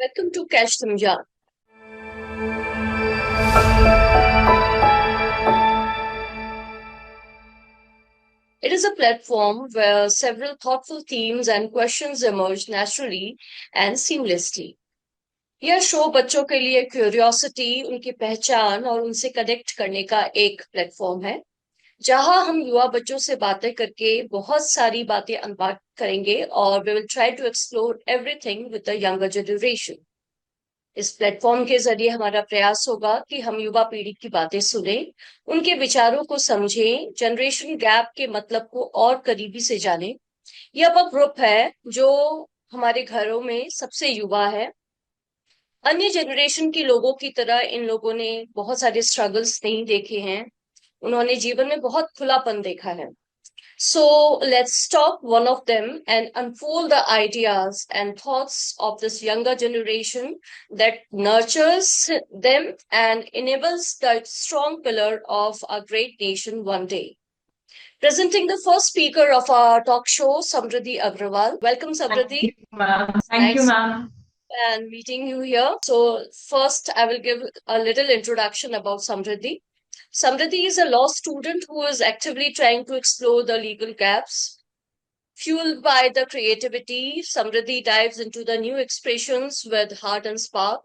Welcome to Catch Them Young. It is a platform where several thoughtful themes and questions emerge naturally and seamlessly. यह show बच्चों के लिए curiosity, उनकी पहचान और उनसे कनेक्ट करने का एक प्लेटफॉर्म है, जहां हम युवा बच्चों से बातें करके बहुत सारी बातें अनपाक करेंगे और we will try to explore everything with the younger generation. इस प्लेटफॉर्म के जरिए हमारा प्रयास होगा कि हम युवा पीढ़ी की बातें सुने, उनके विचारों को समझें, जनरेशन गैप के मतलब को और करीबी से जानें। यह वह ग्रुप है जो हमारे घरों में सबसे युवा है। अन्य जनरेशन के लोगों की तरह इन लोगों ने बहुत सारे स्ट्रगल्स नहीं देखे हैं। उन्होंने जीवन में बहुत खुलापन देखा है। So let's stop one of them and unfold the ideas and thoughts of this younger generation that nurtures them and enables the strong pillar of our great nation one day. Presenting the first speaker of our talk show, Samriddhi Agrawal. Welcome, Thank Samriddhi. you, ma'am. Thank you, Nice ma'am. and meeting you here. So first, I will give a little introduction about Samriddhi. Samriddhi is a law student who is actively trying to explore the legal gaps. Fueled by the creativity, Samriddhi dives into the new expressions with heart and spark.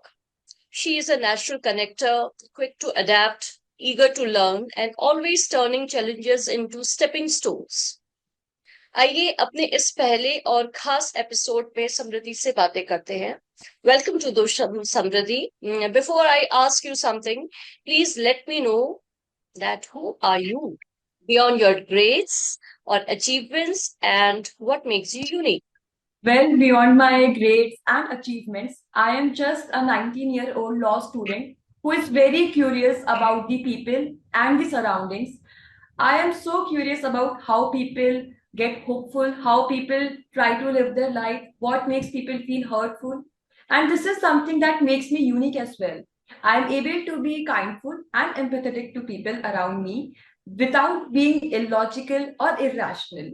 She is a natural connector, quick to adapt, eager to learn, and always turning challenges into stepping stones. आइए अपने इस पहले और खास episode में समृद्धि से बातें करते हैं। वेलकम टू दो Samriddhi. Before I ask you something, please let me know that who are you beyond your grades or achievements and what makes you unique. Well, beyond my grades and achievements, I am just a 19-year-old law student who is very curious about the people and the surroundings. I am so curious about how people get hopeful, how people try to live their life, what makes people feel hurtful. And this is something that makes me unique as well. I am able to be kindful and empathetic to people around me without being illogical or irrational.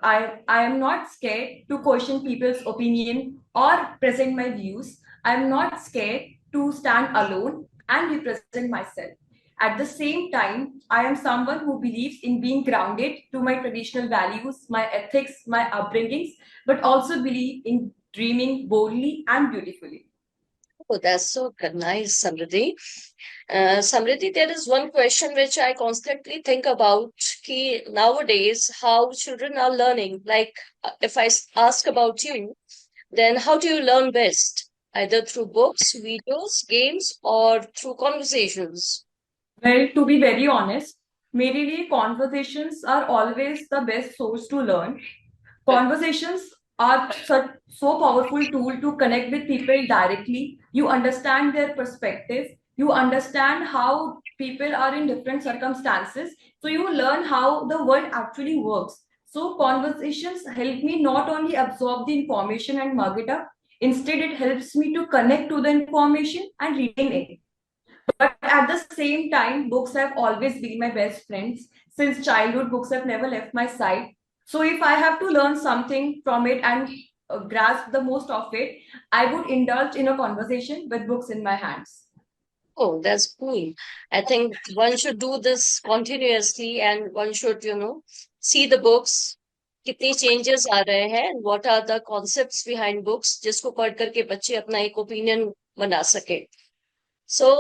I am not scared to question people's opinion or present my views. I am not scared to stand alone and represent myself. At the same time, I am someone who believes in being grounded to my traditional values, my ethics, my upbringings, but also believe in dreaming boldly and beautifully. Oh, that's so nice, Samriddhi. Samriddhi, there is one question which I constantly think about ki nowadays, how children are learning. Like, if I ask about you, then how do you learn best? Either through books, videos, games, or through conversations? Well, to be very honest, मेरे लिए conversations are always the best source to learn. Conversations are such so powerful tool to connect with people directly. You understand their perspective. You understand how people are in different circumstances. So you learn how the world actually works. So conversations help me not only absorb the information and mug it up. Instead, it helps me to connect to the information and retain it. But at the same time, books have always been my best friends. Since childhood, books have never left my side. So if I have to learn something from it and grasp the most of it, I would indulge in a conversation with books in my hands. Oh, that's cool. I think one should do this continuously and one should, see the books, कितनी changes आ रहे हैं and what are the concepts behind books जिसको पढ़ करके बच्चे अपना एक opinion बना सके. So,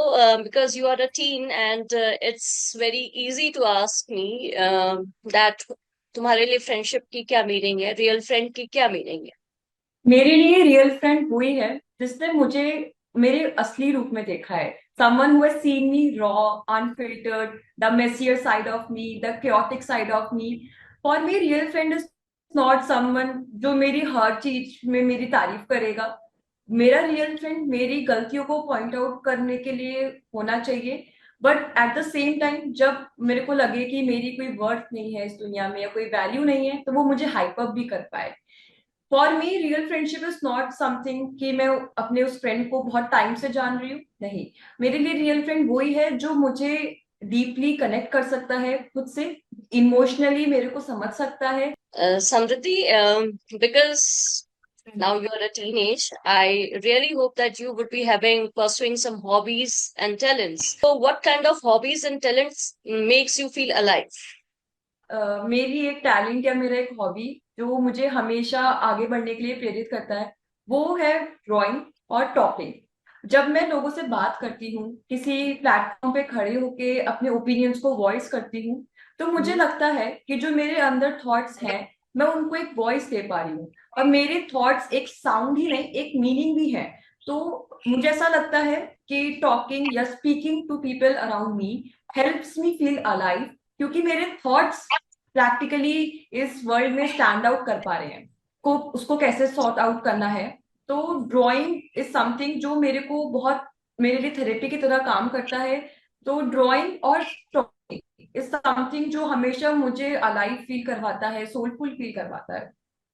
because you are a teen and it's very easy to ask me that तुम्हारे लिए friendship की क्या meaning है, real friend की क्या meaning है? मेरे लिए रियल फ्रेंड वही है जिसने मुझे मेरे असली रूप में देखा है. Someone who has seen me raw, unfiltered, the messier side of me, the chaotic side of me. For me, real friend is not someone जो मेरी हर चीज में मेरी तारीफ करेगा. मेरा रियल फ्रेंड मेरी गलतियों को पॉइंट आउट करने के लिए होना चाहिए. But at the same time जब मेरे को लगे कि मेरी कोई वर्थ नहीं है इस दुनिया में या कोई वैल्यू नहीं है, तो वो मुझे हाइप अप भी कर पाए. For me real friendship is not something कि मैं अपने उस फ्रेंड को बहुत टाइम से जान रही हूँ. नहीं, मेरे लिए रियल फ्रेंड वही है जो मुझे डीपली कनेक्ट कर सकता है खुद से, इमोशनली मेरे को समझ सकता है. Samriddhi, because Now you're a teenage. I really hope that you would be having pursuing some hobbies and talents. So what kind of hobbies and talents makes you feel alive? मेरी एक talent या मेरा एक hobby जो मुझे हमेशा आगे बढ़ने के लिए प्रेरित करता है, वो है ड्राइंग और टॉकिंग। जब मैं लोगों से बात करती हूँ, किसी प्लेटफॉर्म पे खड़े होके अपने ओपिनियंस को वॉइस करती हूँ, तो मुझे Mhm. लगता है कि जो मेरे अंदर थॉट्स हैं, मैं उनको एक वॉइस दे पा रही हूँ। और मेरे थॉट्स एक साउंड ही नहीं, एक मीनिंग भी है। तो मुझे ऐसा लगता है कि टॉकिंग या speaking to people around me helps me feel alive, क्योंकि मेरे थॉट्स प्रैक्टिकली इस वर्ल्ड में स्टैंड आउट कर पा रहे हैं, को उसको कैसे सॉर्ट आउट करना है। तो ड्राइंग इज समथिंग जो मेरे को बहुत, मेरे लिए थेरेपी की तरह काम करता है। तो ड्राइंग और इज समथिंग जो हमेशा मुझे अलाइव फील करवाता है, सोलफुल फील करवाता है।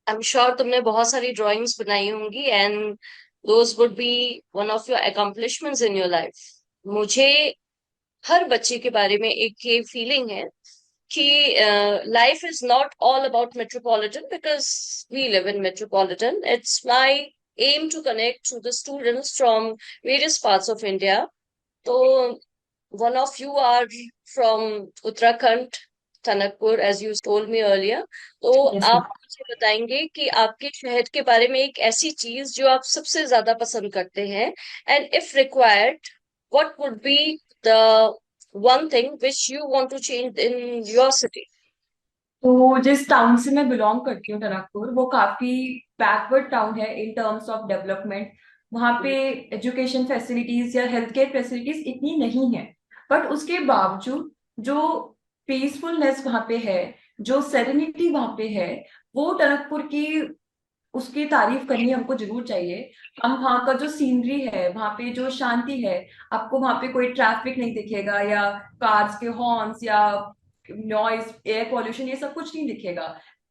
आई एम श्योर तुमने बहुत सारी ड्राइंग्स बनाई होंगी and those would be one of your accomplishments in your life. मुझे हर बच्चे के बारे में एक ये फीलिंग है कि life is not all about metropolitan because we live in metropolitan. It's my aim to connect to the students from various parts of India. So one of you are from Uttarakhand, Tanakpur, as you told me earlier. तो yes आप ma'am. मुझे बताएंगे कि आपके शहर के बारे में एक ऐसी चीज जो आप सबसे ज्यादा पसंद करते हैं, and if required, what would be the one thing which you want to change in your city? तो जिस टाउन से मैं बिलोंग करती हूँ, टनकपुर, वो काफी बैकवर्ड टाउन है इन टर्म्स ऑफ डेवलपमेंट। वहाँ पे एजुकेशन फैसिलिटीज या हेल्थ केयर फैसिलिटीज इतनी नहीं है। बट उसके बावजूद जो पीसफुलनेस वहाँ पे है, जो सेरेनिटी वहाँ पे है, वो टनकपुर की, उसकी तारीफ करनी हमको जरूर चाहिए। हम वहाँ का जो सीनरी है, वहाँ पे जो शांति है, आपको वहाँ पे कोई ट्रैफिक नहीं दिखेगा या कार्स के हॉर्न्स या नॉइज, एयर पॉल्यूशन, ये सब कुछ नहीं दिखेगा।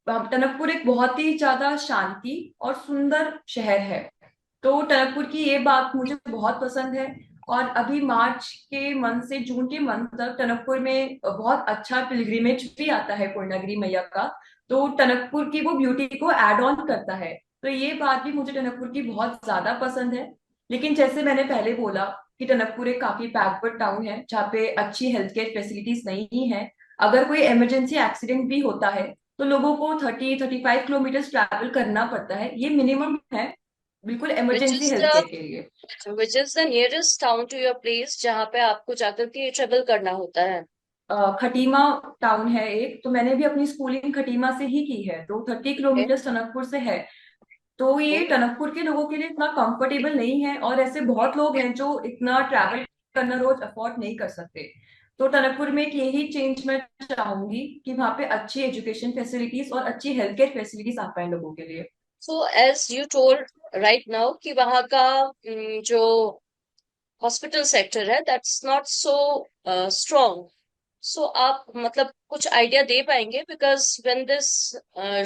टनकपुर एक बहुत ही ज्यादा शांति और सुंदर शहर है। तो टनकपुर की ये बात मुझे बहुत पसंद है। और अभी मार्च के मंथ से जून के मंथ तक टनकपुर में बहुत अच्छा पिलग्रिमेज भी आता है पूर्णागिरि मैया का। तो टनकपुर की वो ब्यूटी को एड ऑन करता है। तो ये बात भी मुझे टनकपुर की बहुत ज्यादा पसंद है। लेकिन जैसे मैंने पहले बोला कि टनकपुर एक काफी बैकवर्ड टाउन है जहाँ पे अच्छी हेल्थ केयर फैसिलिटीज नहीं है। अगर कोई इमरजेंसी एक्सीडेंट भी होता है तो लोगों को 30-35 किलोमीटर ट्रैवल करना पड़ता है, ये मिनिमम है, बिल्कुल Which emergency is health the care के लिए। nearest town to your place जहाँ पे आपको जाकर के ट्रेवल करना होता है? खटीमा टाउन है एक, तो मैंने भी अपनी स्कूलिंग खटीमा से ही की है, तो 30 किलोमीटर टनकपुर से है। तो ये Okay. टनकपुर के लोगों के लिए इतना कंफर्टेबल नहीं है, और ऐसे बहुत लोग हैं जो इतना ट्रैवल करना रोज अफोर्ड नहीं कर सकते। तो टनकपुर में एक यही चेंज मैं चाहूंगी कि वहाँ पे अच्छी एजुकेशन फैसिलिटीज और अच्छी हेल्थ केयर फैसिलिटीज आ पाए लोगों के लिए। So as you told right now कि वहाँ का जो हॉस्पिटल सेक्टर है that's not so strong. So आप मतलब कुछ आइडिया दे पाएंगे because when this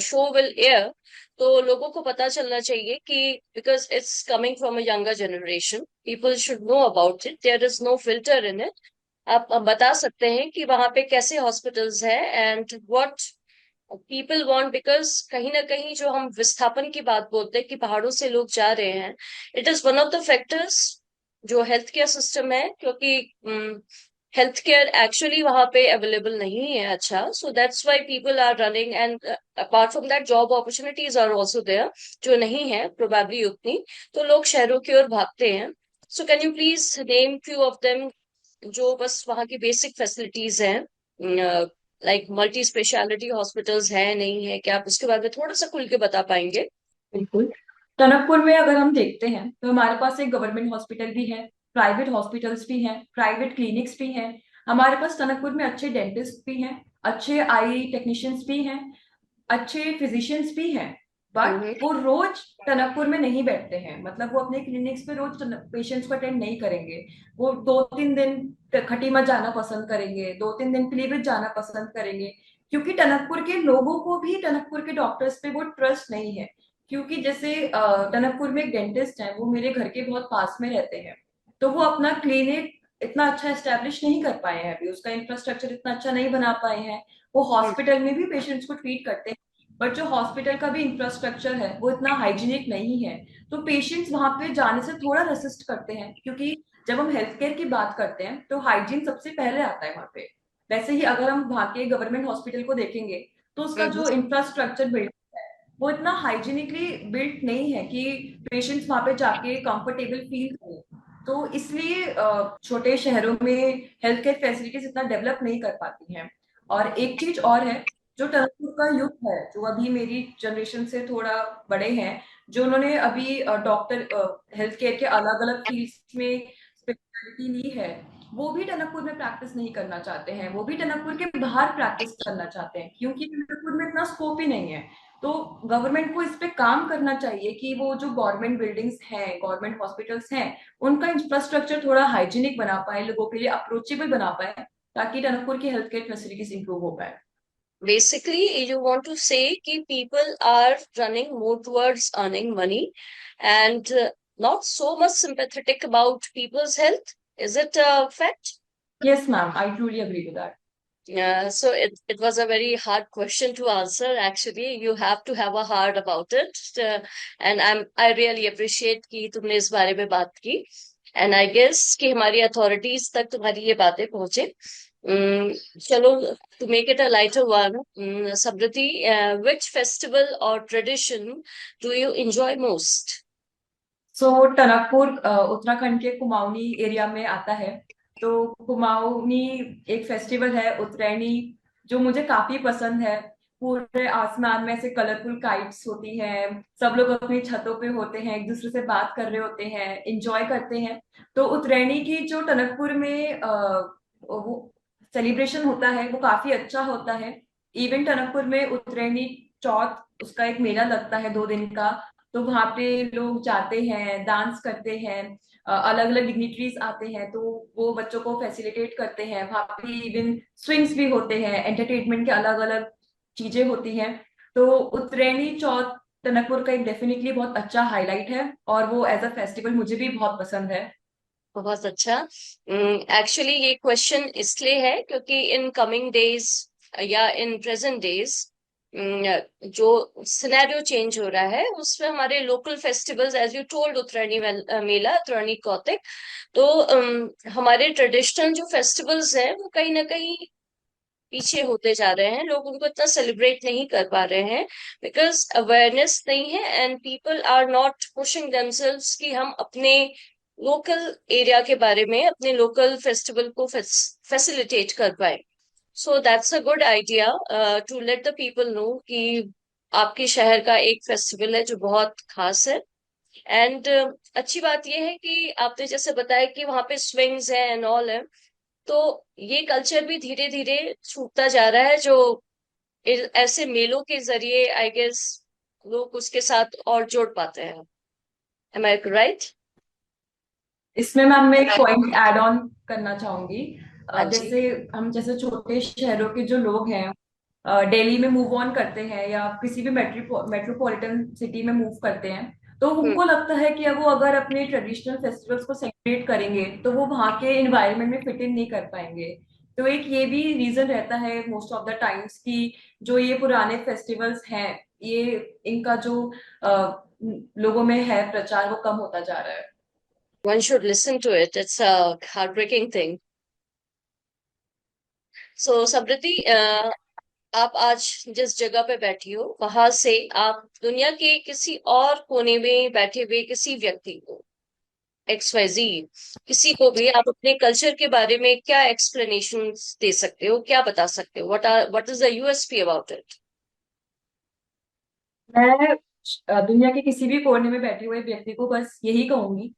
show will air तो लोगों को पता चलना चाहिए कि because it's coming from a younger generation, people should know about it, there is no filter in it. आप बता सकते हैं कि वहां पे कैसे हॉस्पिटल्स है and what people want, because कहीं ना कहीं जो हम विस्थापन की बात बोलते हैं कि पहाड़ों से लोग जा रहे हैं, it is one of the factors जो हेल्थ केयर सिस्टम है, क्योंकि हेल्थ केयर एक्चुअली वहां पे अवेलेबल नहीं है। अच्छा, so that's why people are running and apart from that job opportunities are also there जो नहीं है प्रोबेबली उतनी, तो लोग शहरों की ओर भागते हैं। So can you please name few of them जो बस वहाँ की बेसिक फैसिलिटीज हैं, लाइक मल्टी स्पेशलिटी हॉस्पिटल्स है नहीं है, क्या आप उसके बारे में थोड़ा सा खुल के बता पाएंगे? बिल्कुल। टनकपुर में अगर हम देखते हैं तो हमारे पास एक गवर्नमेंट हॉस्पिटल भी है, प्राइवेट हॉस्पिटल्स भी हैं, प्राइवेट क्लिनिक्स भी हैं। हमारे पास टनकपुर में अच्छे डेंटिस्ट भी हैं, अच्छे आई टेक्नीशियंस भी हैं, अच्छे फिजिशियंस भी हैं। बट हम्म। वो रोज टनकपुर में नहीं बैठते हैं, मतलब वो अपने क्लिनिक्स पे रोज पेशेंट्स को अटेंड नहीं करेंगे। वो 2-3 दिन खटीमा जाना पसंद करेंगे, 2-3 दिन पीलीभीत जाना पसंद करेंगे, क्योंकि टनकपुर के लोगों को भी टनकपुर के डॉक्टर्स पे वो ट्रस्ट नहीं है। क्योंकि जैसे टनकपुर में एक डेंटिस्ट है, वो मेरे घर के बहुत पास में रहते हैं। तो वो अपना क्लिनिक इतना अच्छा एस्टेब्लिश नहीं कर पाए हैं, अभी उसका इंफ्रास्ट्रक्चर इतना अच्छा नहीं बना पाए हैं। वो हम्म। हॉस्पिटल में भी पेशेंट्स को ट्रीट करते हैं, बट जो हॉस्पिटल का भी इंफ्रास्ट्रक्चर है वो इतना हाइजीनिक नहीं है। तो पेशेंट्स वहां पे जाने से थोड़ा रेसिस्ट करते हैं, क्योंकि जब हम हेल्थ केयर की बात करते हैं तो हाइजीन सबसे पहले आता है वहां पे। वैसे ही अगर हम वहाँ के गवर्नमेंट हॉस्पिटल को देखेंगे तो उसका हम्म। जो इंफ्रास्ट्रक्चर बिल्ड है वो इतना हाइजीनिकली बिल्ट नहीं है कि पेशेंट्स वहां पे जाके कंफर्टेबल फील करें। तो इसलिए छोटे शहरों में हेल्थ केयर फैसिलिटीज इतना डेवलप नहीं कर पाती हैं। और एक चीज और है, जो टर्नपुर का यूथ है जो अभी मेरी जनरेशन से थोड़ा बड़े हैं, जो उन्होंने अभी डॉक्टर हेल्थ केयर के अलग अलग फील्ड्स में स्पेशलिटी ली है, वो भी टनकपुर में प्रैक्टिस नहीं करना चाहते हैं, वो भी टनकपुर के बाहर प्रैक्टिस करना चाहते हैं, क्योंकि टनकपुर में इतना स्कोप ही नहीं है। तो गवर्नमेंट को इस पे काम करना चाहिए कि वो जो गवर्नमेंट बिल्डिंग्स हैं, गवर्नमेंट हॉस्पिटल्स हैं, उनका इंफ्रास्ट्रक्चर थोड़ा हाइजीनिक बना पाए, लोगों के लिए अप्रोचेबल बना पाए, ताकि टनकपुर की हेल्थ केयर फैसिलिटीज इंप्रूव हो पाए। Basically, you want to say कि people are running more towards earning money and not so much sympathetic about people's health. Is it a fact? Yes, ma'am, I truly agree to that. Yeah, so it was a very hard question to answer. Actually, you have to have a heart about it, and I really appreciate कि तुमने इस बारे में बात की. And I guess कि हमारी authorities तक तुम्हारी ये बातें पहुंचे. चलो, to make it a lighter one, Samriti, which festival or tradition do you enjoy most? सो टनकपुर उत्तराखंड के कुमाऊनी एरिया में आता है। तो कुमाऊनी एक फेस्टिवल है उत्तरायणी, जो मुझे काफी पसंद है। पूरे आसमान में ऐसे कलरफुल काइट्स होती हैं, सब लोग अपनी छतों पे होते हैं, एक दूसरे से बात कर रहे होते हैं, एंजॉय करते हैं। तो उत्तरायणी की जो टनकपुर में वो सेलिब्रेशन होता है वो काफी अच्छा होता है। इवन टनकपुर में उत्तरायणी चौथ, उसका एक मेला लगता है 2 दिन का। तो वहां पे लोग जाते हैं, डांस करते हैं, अलग अलग डिग्निटरीज आते हैं, तो वो बच्चों को फैसिलिटेट करते हैं। वहां पे इवन स्विंग्स भी होते हैं, एंटरटेनमेंट के अलग अलग चीजें होती हैं। तो उत्तरायणी चौथ टनकपुर का एक डेफिनेटली बहुत अच्छा हाईलाइट है, और वो एज अ फेस्टिवल मुझे भी बहुत पसंद है। बहुत अच्छा। एक्चुअली ये क्वेश्चन इसलिए है क्योंकि इन कमिंग डेज या इन प्रेजेंट डेज जो सिनेरियो चेंज हो रहा है उसमें हमारे local festivals as you told Uttarayani Mela, Uttarayani Kautik, तो हमारे ट्रेडिशनल जो फेस्टिवल्स हैं वो कहीं ना कहीं पीछे होते जा रहे हैं, लोग उनको इतना सेलिब्रेट नहीं कर पा रहे हैं बिकॉज अवेयरनेस नहीं है and people are not pushing themselves कि हम अपने लोकल एरिया के बारे में, अपने लोकल फेस्टिवल को फैसिलिटेट कर पाए. So that's a good idea to let the people know कि आपके शहर का एक फेस्टिवल है जो बहुत खास है. एंड अच्छी बात यह है कि आपने जैसे बताया कि वहां पे स्विंग्स है एंड ऑल है, तो ये कल्चर भी धीरे धीरे छूटता जा रहा है, जो ऐसे मेलों के जरिए आई गेस लोग उसके साथ और जोड़ पाते हैं. एम आई राइट? इसमें मैम मैं एक पॉइंट ऐड ऑन करना चाहूंगी। हाँ जी. जैसे हम जैसे छोटे शहरों के जो लोग हैं, दिल्ली में मूव ऑन करते हैं या किसी भी मेट्रोपॉलिटन सिटी में मूव करते हैं, तो हम्म. उनको लगता है कि अब वो अगर अपने ट्रेडिशनल फेस्टिवल्स को सेलिब्रेट करेंगे तो वो वहाँ के इन्वायरमेंट में फिट इन नहीं कर पाएंगे। तो एक ये भी रीजन रहता है मोस्ट ऑफ द टाइम्स कि जो ये पुराने फेस्टिवल्स हैं, ये इनका जो लोगों में है प्रचार, वो कम होता जा रहा है। One should listen to it. It's a heartbreaking thing. So, Samriti, आप आज जिस जगह पे बैठी हो वहां से आप दुनिया के किसी और कोने में बैठे हुए किसी व्यक्ति को, XYZ, किसी को भी आप अपने कल्चर के बारे में क्या एक्सप्लेनेशन दे सकते हो, क्या बता सकते हो? What is the USP about it? मैं दुनिया के किसी भी कोने में बैठे हुए व्यक्ति को बस यही कहूंगी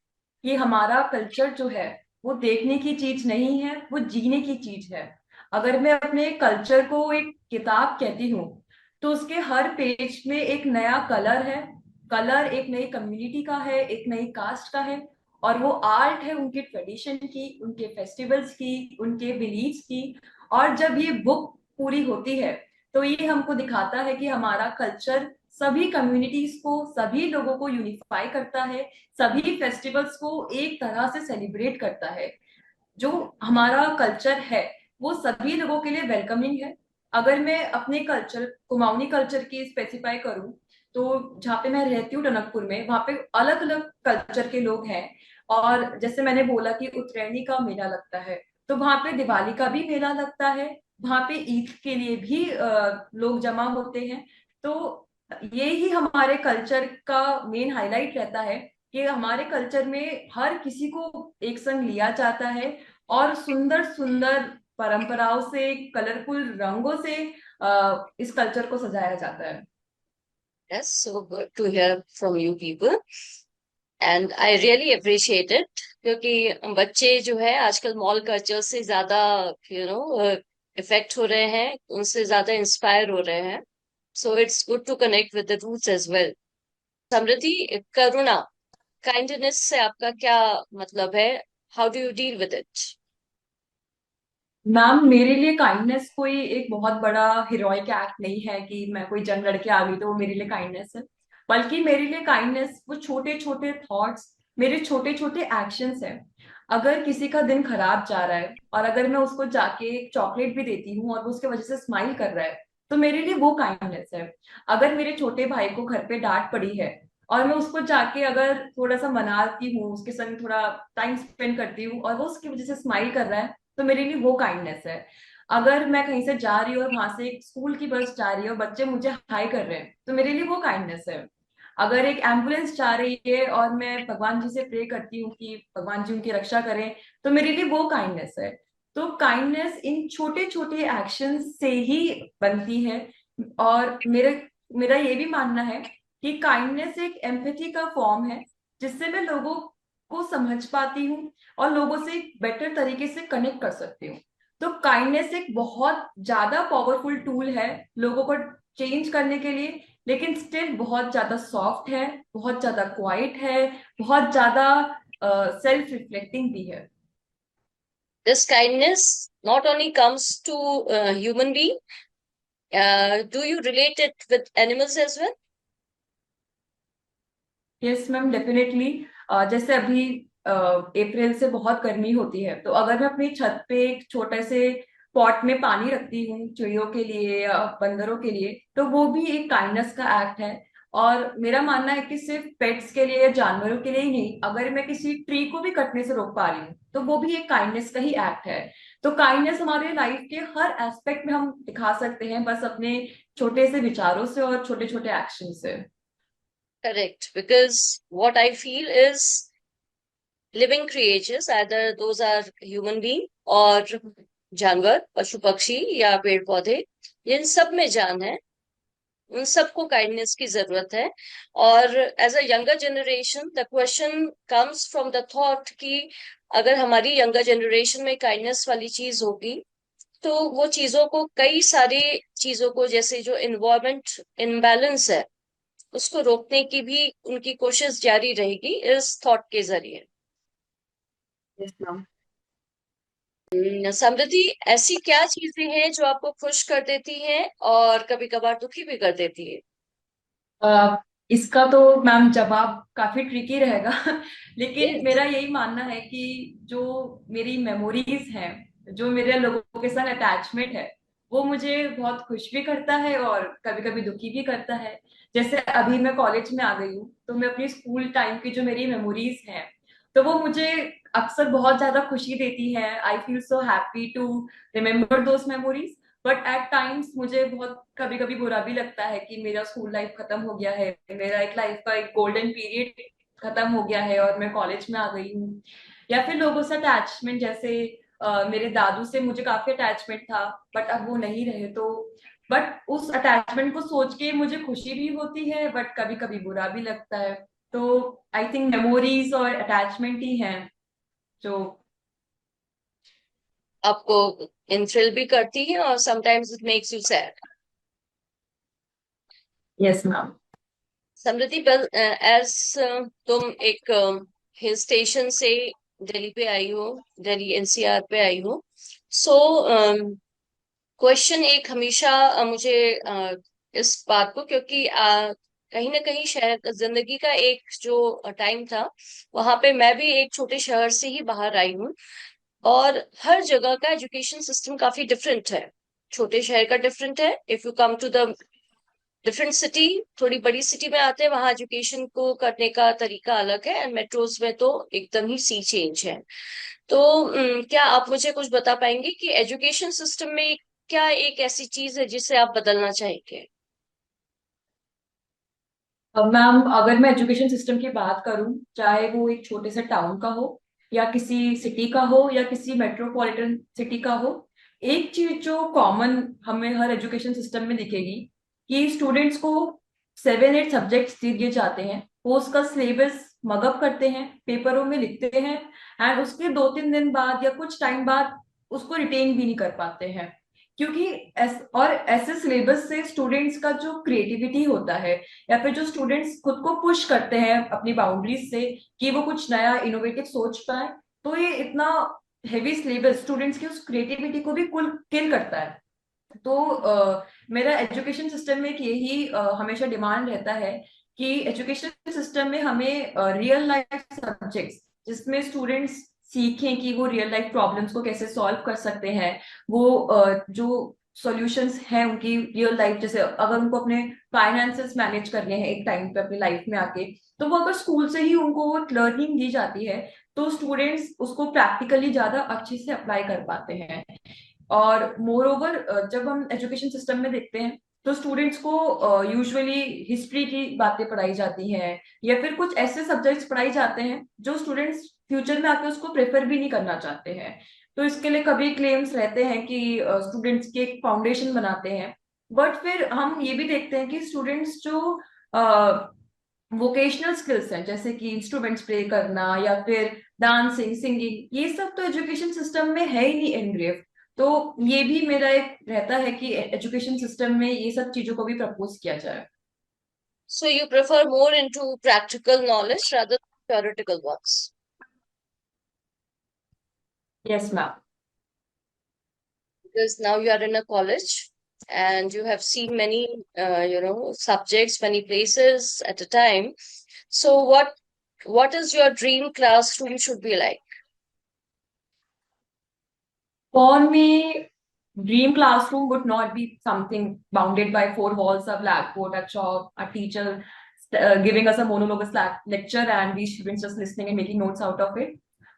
कि हमारा कल्चर जो है वो देखने की चीज नहीं है, वो जीने की चीज है। अगर मैं अपने कल्चर को एक किताब कहती हूँ, तो उसके हर पेज में एक नया कलर है। कलर एक नई कम्युनिटी का है, एक नई कास्ट का है, और वो आर्ट है उनके ट्रेडिशन की, उनके फेस्टिवल्स की, उनके बिलीव्स की। और जब ये बुक पूरी होती है तो ये हमको दिखाता है कि हमारा कल्चर सभी कम्युनिटीज को, सभी लोगों को यूनिफाई करता है, सभी फेस्टिवल्स को एक तरह से सेलिब्रेट करता है। जो हमारा कल्चर है वो सभी लोगों के लिए वेलकमिंग है, अगर मैं अपने कल्चर, कुमाऊनी कल्चर की स्पेसिफाई करूं, तो जहाँ पे मैं रहती हूँ टनकपुर में, वहाँ पे अलग अलग कल्चर के लोग हैं। और जैसे मैंने बोला कि उत्तरायणी का मेला लगता है, तो वहाँ पे दिवाली का भी मेला लगता है। वहाँ पे ईद के लिए भी लोग जमा होते हैं। तो ये ही हमारे कल्चर का मेन हाईलाइट रहता है कि हमारे कल्चर में हर किसी को एक संग लिया जाता है, और सुंदर सुंदर परंपराओं से, कलरफुल रंगों से इस कल्चर को सजाया जाता है। That's so good to hear from you people. And I really appreciate it, क्योंकि बच्चे जो है आजकल मॉल कल्चर से ज्यादा इफेक्ट हो रहे हैं, उनसे ज्यादा इंस्पायर हो रहे हैं। So it's good to connect with the roots as well. Samriddhi, करुणा, काइंडनेस से आपका क्या मतलब है? How do you deal with it? Ma'am, मेरे लिए काइंडनेस कोई एक बहुत बड़ा हीरोइक एक्ट नहीं है कि मैं कोई जंग लड़के आ गई तो वो मेरे लिए काइंडनेस है। बल्कि मेरे लिए काइंडनेस वो छोटे छोटे थॉट्स, मेरे छोटे छोटे एक्शंस है। अगर किसी का दिन खराब जा रहा है और अगर मैं उसको जाके एक चॉकलेट भी देती हूँ और वो उसके वजह से स्माइल कर रहा है, तो मेरे लिए वो काइंडनेस है। अगर मेरे छोटे भाई को घर पे डांट पड़ी है और मैं उसको जाके अगर थोड़ा सा मनाती हूँ, उसके संग थोड़ा टाइम स्पेंड करती हूँ और वो उसकी वजह से स्माइल कर रहा है, तो मेरे लिए वो काइंडनेस है। अगर मैं कहीं से जा रही हूँ और वहां से एक स्कूल की बस जा रही है और बच्चे मुझे हाई कर रहे हैं, तो मेरे लिए वो काइंडनेस है। अगर एक एम्बुलेंस जा रही है और मैं भगवान जी से प्रे करती हूँ कि भगवान जी उनकी रक्षा करें, तो मेरे लिए वो काइंडनेस है। तो काइंडनेस इन छोटे छोटे एक्शन से ही बनती है। और मेरा ये भी मानना है कि काइंडनेस एक एम्पैथी का फॉर्म है, जिससे मैं लोगों को समझ पाती हूँ और लोगों से बेटर तरीके से कनेक्ट कर सकती हूँ। तो काइंडनेस एक बहुत ज्यादा पावरफुल टूल है लोगों को चेंज करने के लिए, लेकिन स्टिल बहुत ज्यादा सॉफ्ट है, बहुत ज्यादा क्वाइट है, बहुत ज्यादा सेल्फ रिफ्लेक्टिंग भी है। This kindness not only comes to human being, do you relate it with animals as well? Yes ma'am, definitely. जैसे अभी अप्रैल से बहुत गर्मी होती है, तो अगर मैं अपनी छत पे एक छोटे से पॉट में पानी रखती हूँ चिड़ियों के लिए या बंदरों के लिए, तो वो भी एक काइंडनेस का एक्ट है। और मेरा मानना है कि सिर्फ पेट्स के लिए या जानवरों के लिए ही नहीं, अगर मैं किसी ट्री को भी कटने से रोक पा रही हूँ, तो वो भी एक काइंडनेस का ही एक्ट है। तो काइंडनेस हमारे लाइफ के हर एस्पेक्ट में हम दिखा सकते हैं, बस अपने छोटे से विचारों से और छोटे छोटे एक्शन से। Correct, because what I feel is living creatures, either those are human being और जानवर, पशु पक्षी या पेड़ पौधे, इन सब में जान है। उन सबको काइंडनेस की जरूरत है। और as a younger generation the question comes from the thought कि अगर हमारी यंगर जनरेशन में काइंडनेस वाली चीज होगी, तो वो चीजों को, कई सारी चीजों को, जैसे जो इन्वायरमेंट इम्बैलेंस है, उसको रोकने की भी उनकी कोशिश जारी रहेगी इस थॉट के जरिए। Yes ma'am. समृद्धि, ऐसी क्या चीजें हैं जो आपको खुश कर देती हैं और कभी कभार दुखी भी कर देती है? अ, इसका तो मैम जवाब काफी ट्रिकी रहेगा लेकिन यस। मेरा यही मानना है कि जो मेरी मेमोरीज हैं, जो मेरे लोगों के साथ अटैचमेंट है, वो मुझे बहुत खुश भी करता है और कभी कभी दुखी भी करता है। जैसे अभी मैं कॉलेज में आ गई हूँ, तो मैं अपनी स्कूल टाइम की जो मेरी मेमोरीज हैं, तो वो मुझे अक्सर बहुत ज्यादा खुशी देती है। I feel so happy to remember those memories. But at times मुझे बहुत कभी कभी बुरा भी लगता है कि मेरा स्कूल लाइफ खत्म हो गया है, मेरा एक लाइफ का एक गोल्डन पीरियड खत्म हो गया है और मैं कॉलेज में आ गई हूँ। या फिर लोगों से अटैचमेंट, जैसे मेरे दादू से मुझे काफी अटैचमेंट था, बट अब वो नहीं रहे। तो बट उस अटैचमेंट को सोच के मुझे खुशी भी होती है, बट कभी कभी बुरा भी लगता है। तो आई थिंक मेमोरीज और अटैचमेंट ही हैं जो। आपको इंथ्रिल भी करती है और sometimes it makes you sad. Yes ma'am. Samriddhi, as तुम एक हिल स्टेशन से दिल्ली पे आई हो, दिल्ली एनसीआर पे आई हो, सो क्वेश्चन एक हमेशा मुझे इस बात को, क्योंकि कहीं ना कहीं शहर जिंदगी का एक जो टाइम था, वहां पे मैं भी एक छोटे शहर से ही बाहर आई हूँ, और हर जगह का एजुकेशन सिस्टम काफी डिफरेंट है। छोटे शहर का डिफरेंट है. If you come to the different city, थोड़ी बड़ी सिटी में आते हैं, वहां एजुकेशन को करने का तरीका अलग है, एंड मेट्रोज में तो एकदम ही सी चेंज है. तो क्या आप मुझे कुछ बता पाएंगे कि एजुकेशन सिस्टम में क्या एक ऐसी चीज है जिसे आप बदलना चाहेंगे? अब मैम, अगर मैं एजुकेशन सिस्टम की बात करूं, चाहे वो एक छोटे से टाउन का हो या किसी सिटी का हो या किसी मेट्रोपॉलिटन सिटी का हो, एक चीज जो कॉमन हमें हर एजुकेशन सिस्टम में दिखेगी कि स्टूडेंट्स को 7-8 सब्जेक्ट्स दे दिए जाते हैं, वो उसका सिलेबस मगअप करते हैं, पेपरों में लिखते हैं, एंड उसके 2-3 दिन बाद या कुछ टाइम बाद उसको रिटेन भी नहीं कर पाते हैं। क्योंकि और ऐसे सिलेबस से स्टूडेंट्स का जो क्रिएटिविटी होता है या फिर जो स्टूडेंट्स खुद को पुश करते हैं अपनी बाउंड्रीज से कि वो कुछ नया इनोवेटिव सोच पाए, तो ये इतना हेवी सिलेबस स्टूडेंट्स की उस क्रिएटिविटी को भी कुल किल करता है। तो मेरा एजुकेशन सिस्टम में एक यही हमेशा डिमांड रहता है कि एजुकेशन सिस्टम में हमें रियल लाइफ सब्जेक्ट्स जिसमें स्टूडेंट्स सीखें कि वो रियल लाइफ प्रॉब्लम्स को कैसे सॉल्व कर सकते हैं, वो जो सॉल्यूशंस हैं उनकी रियल लाइफ, जैसे अगर उनको अपने फाइनेंसेस मैनेज करने हैं एक टाइम पे अपनी लाइफ में आके, तो वो अगर स्कूल से ही उनको वो लर्निंग दी जाती है तो स्टूडेंट्स उसको प्रैक्टिकली ज्यादा अच्छे से अप्लाई कर पाते हैं। और मोर ओवर जब हम एजुकेशन सिस्टम में देखते हैं तो स्टूडेंट्स को यूजुअली हिस्ट्री की बातें पढ़ाई जाती हैं या फिर कुछ ऐसे सब्जेक्ट्स पढ़ाई जाते हैं जो स्टूडेंट्स फ्यूचर में आके उसको प्रेफर भी नहीं करना चाहते हैं। तो इसके लिए कभी क्लेम्स रहते हैं कि स्टूडेंट्स की एक फाउंडेशन बनाते हैं, बट फिर हम ये भी देखते हैं कि स्टूडेंट्स जो वोकेशनल स्किल्स हैं जैसे कि इंस्ट्रूमेंट्स प्ले करना या फिर डांसिंग सिंगिंग, ये सब तो एजुकेशन सिस्टम में है ही नहीं एनग्रेव। तो ये भी मेरा एक रहता है कि एजुकेशन सिस्टम में ये सब चीजों को भी प्रपोज किया जाए। So you prefer more into practical knowledge rather than theoretical ones? Yes ma'am. Because now you are in a college and you have seen many, subjects, many places at a time. So what is your dream classroom should be like? For me, dream classroom would not be something bounded by four walls, a blackboard, a chalk, a teacher giving us a monologuous lecture, and we students just listening and making notes out of it.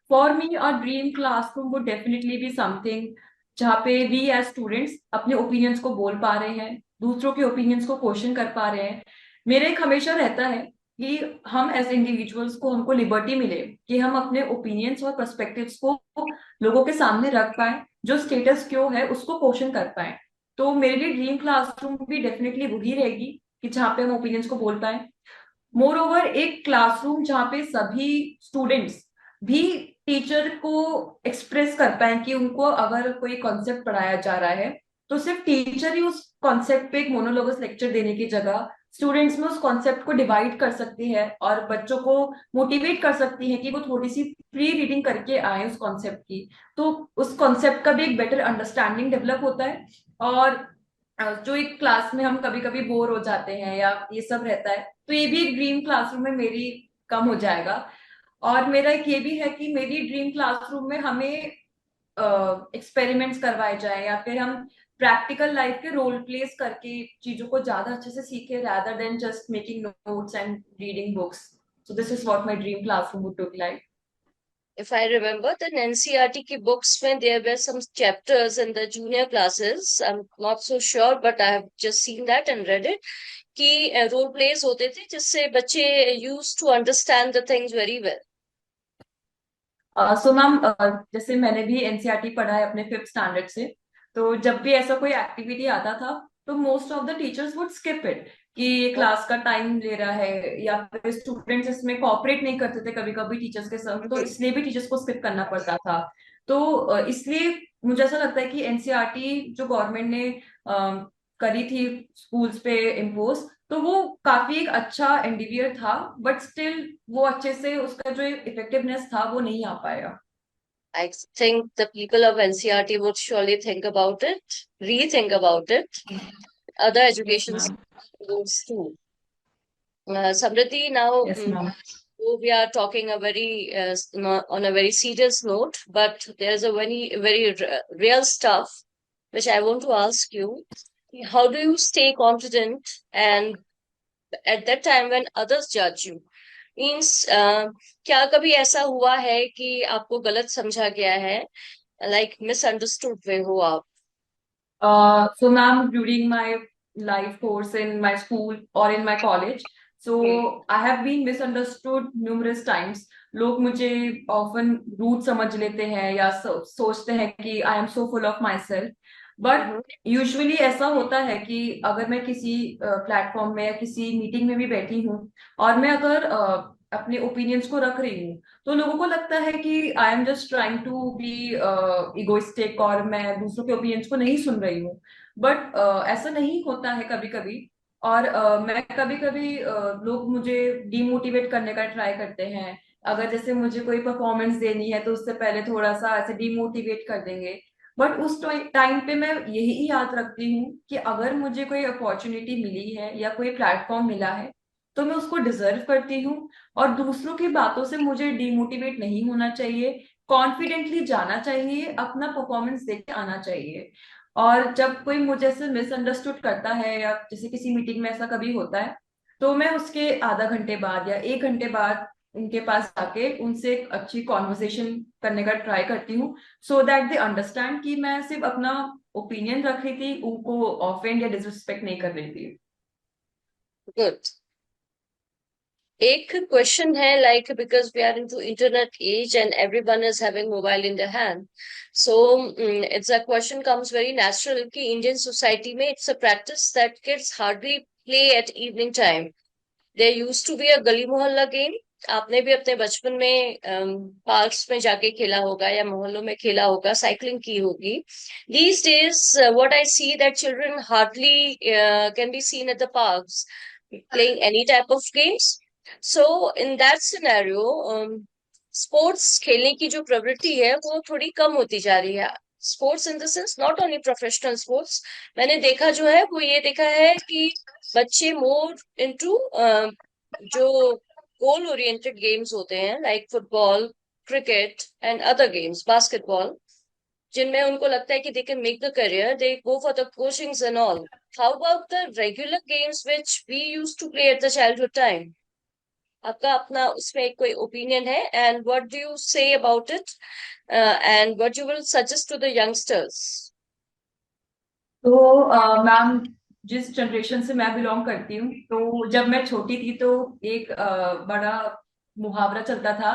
For me, a dream classroom would definitely be something जहाँ पे we as students अपने opinions को बोल पा रहे हैं, दूसरों के ओपिनियंस को क्वेश्चन कर पा रहे हैं। मेरा एक हमेशा रहता है कि हम एज इंडिविजुअल्स को हमको लिबर्टी मिले कि हम अपने ओपिनियंस और पर्सपेक्टिव्स को लोगों के सामने रख पाए, जो स्टेटस क्यो है उसको क्वेश्चन कर पाए। तो मेरे लिए ड्रीम क्लासरूम भी डेफिनेटली वही रहेगी कि जहाँ पे हम ओपिनियंस को बोल पाए। मोर ओवर एक क्लासरूम जहाँ पे सभी स्टूडेंट्स भी टीचर को एक्सप्रेस कर पाए कि उनको अगर कोई कॉन्सेप्ट पढ़ाया जा रहा है तो सिर्फ टीचर ही उस कॉन्सेप्ट पे एक मोनोलोगस लेक्चर देने की जगह स्टूडेंट्स में उस कॉन्सेप्ट को डिवाइड कर सकती है और बच्चों को मोटिवेट कर सकती है कि वो थोड़ी सी प्री रीडिंग करके आए उस कॉन्सेप्ट की। तो उस कॉन्सेप्ट का भी एक बेटर अंडरस्टैंडिंग डेवलप होता है। और जो एक क्लास में हम कभी कभी बोर हो जाते हैं या ये सब रहता है, तो ये भी एक ड्रीम क्लासरूम में मेरी कम हो जाएगा। और मेरा एक ये भी है कि मेरी ड्रीम क्लासरूम में हमें एक्सपेरिमेंट्स करवाए जाए या फिर हम प्रैक्टिकल लाइफ के रोल प्लेस करके चीजों को ज्यादा अच्छे से सीखे rather than just making notes and reading books. So this is what my dream classroom would look like. If I remember, then NCRT ki books mein there were some chapters in the junior classes. I'm not so sure, but I have just seen that and read it. कि role plays होते थे जिससे बच्चे used to understand the things very well. So ma'am, जैसे मैंने भी NCERT पढ़ा है अपने 5th स्टैंडर्ड से, तो जब भी ऐसा कोई एक्टिविटी आता था तो most of the teachers would skip it कि ये क्लास का टाइम ले रहा है, या फिर स्टूडेंट्स इसमें कोऑपरेट नहीं करते थे कभी कभी टीचर्स के साथ, तो इसलिए भी टीचर्स को स्किप करना पड़ता था। तो इसलिए मुझे ऐसा लगता है कि एनसीईआरटी जो गवर्नमेंट ने करी थी स्कूल्स पे इम्पोज, तो वो काफी एक अच्छा एंडिवियर था, बट स्टिल वो अच्छे से उसका जो इफेक्टिवनेस था वो नहीं आ पाया। I think the people of NCRT would surely think about it, rethink about it. Other yes education ma'am. schools too. Samriddhi, now yes ma'am. though we are talking a very on a very serious note, but there's a very real stuff which I want to ask you. How do you stay confident and at that time when others judge you? Means क्या कभी ऐसा हुआ है कि आपको गलत समझा गया है, like misunderstood वे हो आप? So, ma'am, during my life course in my school or in my college, hmm. so I have been misunderstood numerous times. लोग मुझे often rude समझ लेते हैं या सोचते हैं कि I am so full of myself. But hmm. usually ऐसा होता है कि अगर मैं किसी प्लेटफॉर्म में या किसी मीटिंग में भी बैठी हूँ और मैं अगर अपने ओपिनियंस को रख रही हूँ, तो लोगों को लगता है कि I am just trying to be egoistic और मैं दूसरों के ओपिनियंस को नहीं सुन रही हूँ। बट ऐसा नहीं होता है कभी कभी। और मैं कभी कभी लोग मुझे डीमोटिवेट करने का ट्राई करते हैं। अगर जैसे मुझे कोई परफॉर्मेंस देनी है तो उससे पहले थोड़ा सा ऐसे डीमोटिवेट कर देंगे। बट उस टाइम पे मैं यही याद रखती हूँ कि अगर मुझे कोई अपॉर्चुनिटी मिली है या कोई प्लेटफॉर्म मिला है तो मैं उसको डिजर्व करती हूँ। और दूसरों की बातों से मुझे डिमोटिवेट नहीं होना चाहिए। कॉन्फिडेंटली जाना चाहिए, अपना परफॉर्मेंस देके आना चाहिए। और जब कोई मुझे से मिसअंडरस्टूड करता है या जैसे किसी मीटिंग में ऐसा कभी होता है, तो मैं उसके आधा घंटे बाद या एक घंटे बाद उनके पास जाके उनसे एक अच्छी कॉन्वर्सेशन करने का ट्राई करती हूँ, सो दैट दे अंडरस्टैंड कि मैं सिर्फ अपना ओपिनियन रख रही थी, उनको ऑफेंड या डिसरिस्पेक्ट नहीं कर रही थी। गुड। एक क्वेश्चन है, like because we are into internet age and everyone is having mobile in their hand, so it's a question comes very natural कि Indian society में it's a practice that kids hardly play at evening time. There used to be a गली मोहल्ला game. आपने भी अपने बचपन में parks में जाके खेला होगा या मोहल्लों में खेला होगा, साइकिलिंग की होगी। These days, what I see that children hardly can be seen at the parks playing any type of games. So in that scenario, sports खेलने की जो प्रवृत्ति है वो थोड़ी कम होती जा रही है। Sports in the sense not only professional sports. मैंने देखा जो है वो ये देखा है कि बच्चे मोर इनटू जो गोल ओरिएंटेड गेम्स होते हैं, like football, cricket and other games, basketball, जिनमें उनको लगता है कि they can make the career, they go for the coachings and all. How about the regular games which we used to play at the childhood time? आपका अपना उसमें एक कोई ओपिनियन है, and what do you say about it, and what you will suggest to the youngsters? तो ma'am, जिस generation से मैं बिलोंग करती हूँ, तो जब मैं छोटी थी तो एक बड़ा मुहावरा चलता था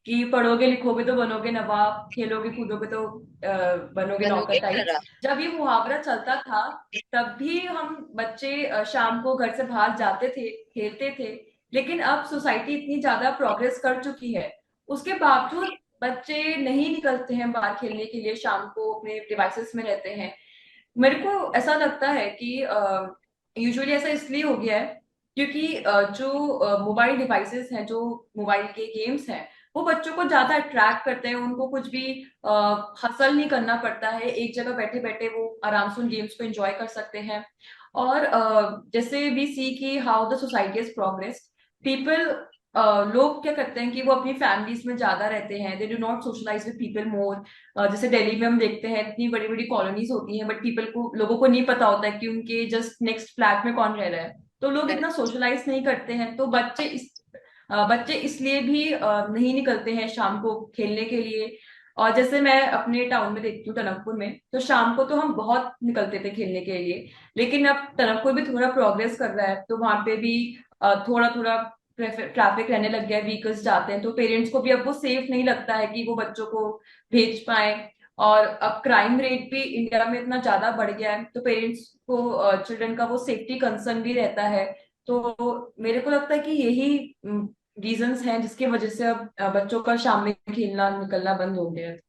कि पढ़ोगे लिखोगे तो बनोगे नवाब, खेलोगे कूदोगे तो बनोगे नौकर बनोगे टाइप्स। खराब। जब ये मुहावरा चलता था तब भी हम बच्चे शाम को घर से बाहर जाते थे, खेलते थे। लेकिन अब सोसाइटी इतनी ज्यादा प्रोग्रेस कर चुकी है, उसके बावजूद बच्चे नहीं निकलते हैं बाहर खेलने के लिए, शाम को अपने डिवाइसेस में रहते हैं। मेरे को ऐसा लगता है कि यूजुअली ऐसा इसलिए हो गया है क्योंकि जो मोबाइल डिवाइसेस हैं, जो मोबाइल के गेम्स हैं, वो बच्चों को ज्यादा अट्रैक्ट करते हैं। उनको कुछ भी हासिल नहीं करना पड़ता है, एक जगह बैठे बैठे वो आराम से उन गेम्स को एंजॉय कर सकते हैं। और जैसे वी सी की how the society is progress, people लोग क्या करते हैं कि वो अपनी फैमिलीज में ज्यादा रहते हैं, they do not socialise with people more. जैसे दिल्ली में हम देखते हैं इतनी बड़ी बड़ी कॉलोनीज होती हैं, बट पीपल को लोगों को नहीं पता होता है कि उनके जस्ट नेक्स्ट फ्लैट में कौन रह रहा है। तो लोग इतना सोशलाइज नहीं करते हैं, तो बच्चे इसलिए भी नहीं निकलते हैं शाम को खेलने के लिए। और जैसे मैं अपने टाउन में देखती हूँ, टनकपुर में, तो शाम को तो हम बहुत निकलते थे खेलने के लिए। लेकिन अब टनकपुर भी थोड़ा प्रोग्रेस कर रहा है, तो वहां पे भी थोड़ा थोड़ा ट्रैफिक रहने लग गया है, व्हीकल्स जाते हैं, तो पेरेंट्स को भी अब वो सेफ नहीं लगता है कि वो बच्चों को भेज पाए। और अब क्राइम रेट भी इंडिया में इतना ज्यादा बढ़ गया है, तो पेरेंट्स को चिल्ड्रन का वो सेफ्टी कंसर्न भी रहता है। तो मेरे को लगता है कि यही रीजंस हैं जिसकी वजह से अब बच्चों का शाम में खेलना निकलना बंद हो गया है।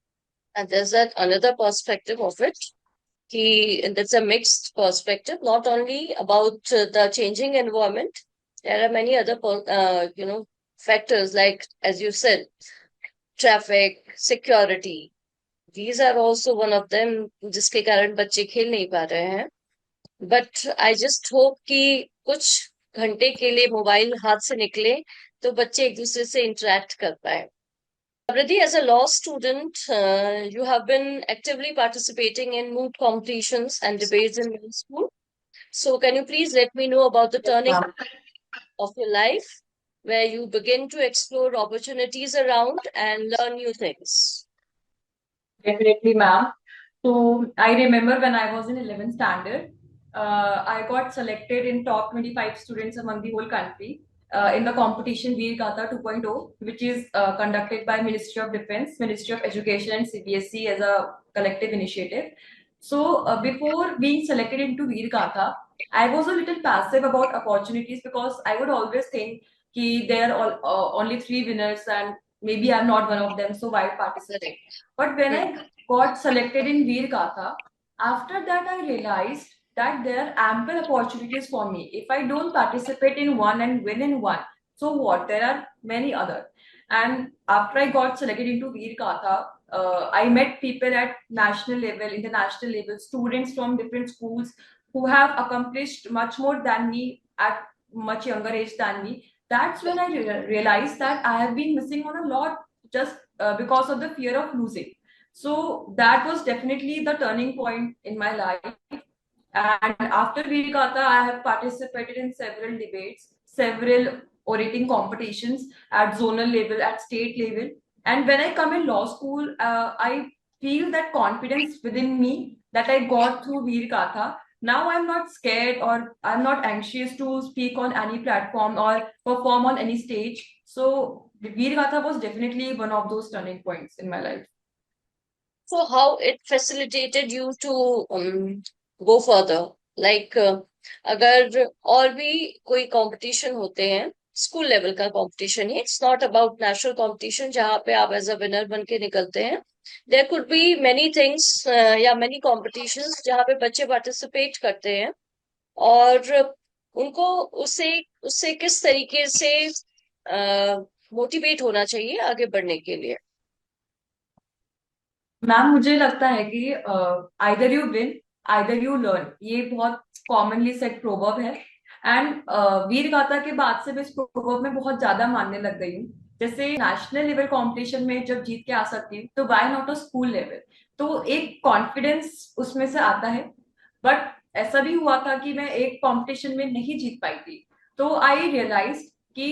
And there's that another perspective of it. That's a mixed perspective, not only about the changing environment. There are many other, factors like, as you said, traffic, security. These are also one of them, जिसके कारण बच्चे खेल नहीं पा रहे हैं। But I just hope कि कुछ घंटे के लिए मोबाइल हाथ से निकले तो बच्चे एक दूसरे से इंटरेक्ट कर पाए। Riddhi, as a law student, you have been actively participating in moot competitions and debates in middle school. So, can you please let me know about the Yes, turning ma'am. of your life where you begin to explore opportunities around and learn new things? Definitely, ma'am. So I remember when I was in 11th standard, I got selected in top 25 students among the whole country in the competition Veer Gata 2.0, which is conducted by Ministry of Defense, Ministry of Education, and CBSE as a collective initiative. So before being selected into Veer Gata, I was a little passive about opportunities because I would always think कि there are only three winners and maybe I'm not one of them, so why participate? Correct. But when Hmm. I got selected in Veer Gatha, after that I realized that there are ample opportunities for me. If I don't participate in one and win in one, so what? There are many other. And after I got selected into Veer Gatha, I met people at national level, international level, students from different schools who have accomplished much more than me at much younger age than me. That's when I realized that I have been missing on a lot just because of the fear of losing. So that was definitely the turning point in my life. And after Virigata, I have participated in several debates, several orating competitions at zonal level, at state level. And when I come in law school, I feel that confidence within me that I got through Virigata. Now I'm not scared or I'm not anxious to speak on any platform or perform on any stage. So Virigata was definitely one of those turning points in my life. So, how it facilitated you to go further? Like, अगर और भी कोई competition होते हैं school level का competition he it's not about national competition जहाँ पे आप एज अ विनर बन के निकलते हैं there could be many things या मेनी कॉम्पिटिशन्स जहाँ पे बच्चे पार्टिसिपेट करते हैं और उनको उससे उससे किस तरीके से मोटिवेट होना चाहिए आगे बढ़ने के लिए. मैम मुझे लगता है कि either you win either you learn, ये बहुत कॉमनली सेट प्रोवर्ब है. एंड वीर गाथा के बाद से मैं इस प्रोवर्ब में बहुत ज्यादा मानने लग गई हूँ. जैसे नेशनल लेवल कंपटीशन में जब जीत के आ सकती हूँ तो why not a school level. तो एक कॉन्फिडेंस उसमें से आता है. बट ऐसा भी हुआ था कि मैं एक कंपटीशन में नहीं जीत पाई थी. तो आई रियलाइज कि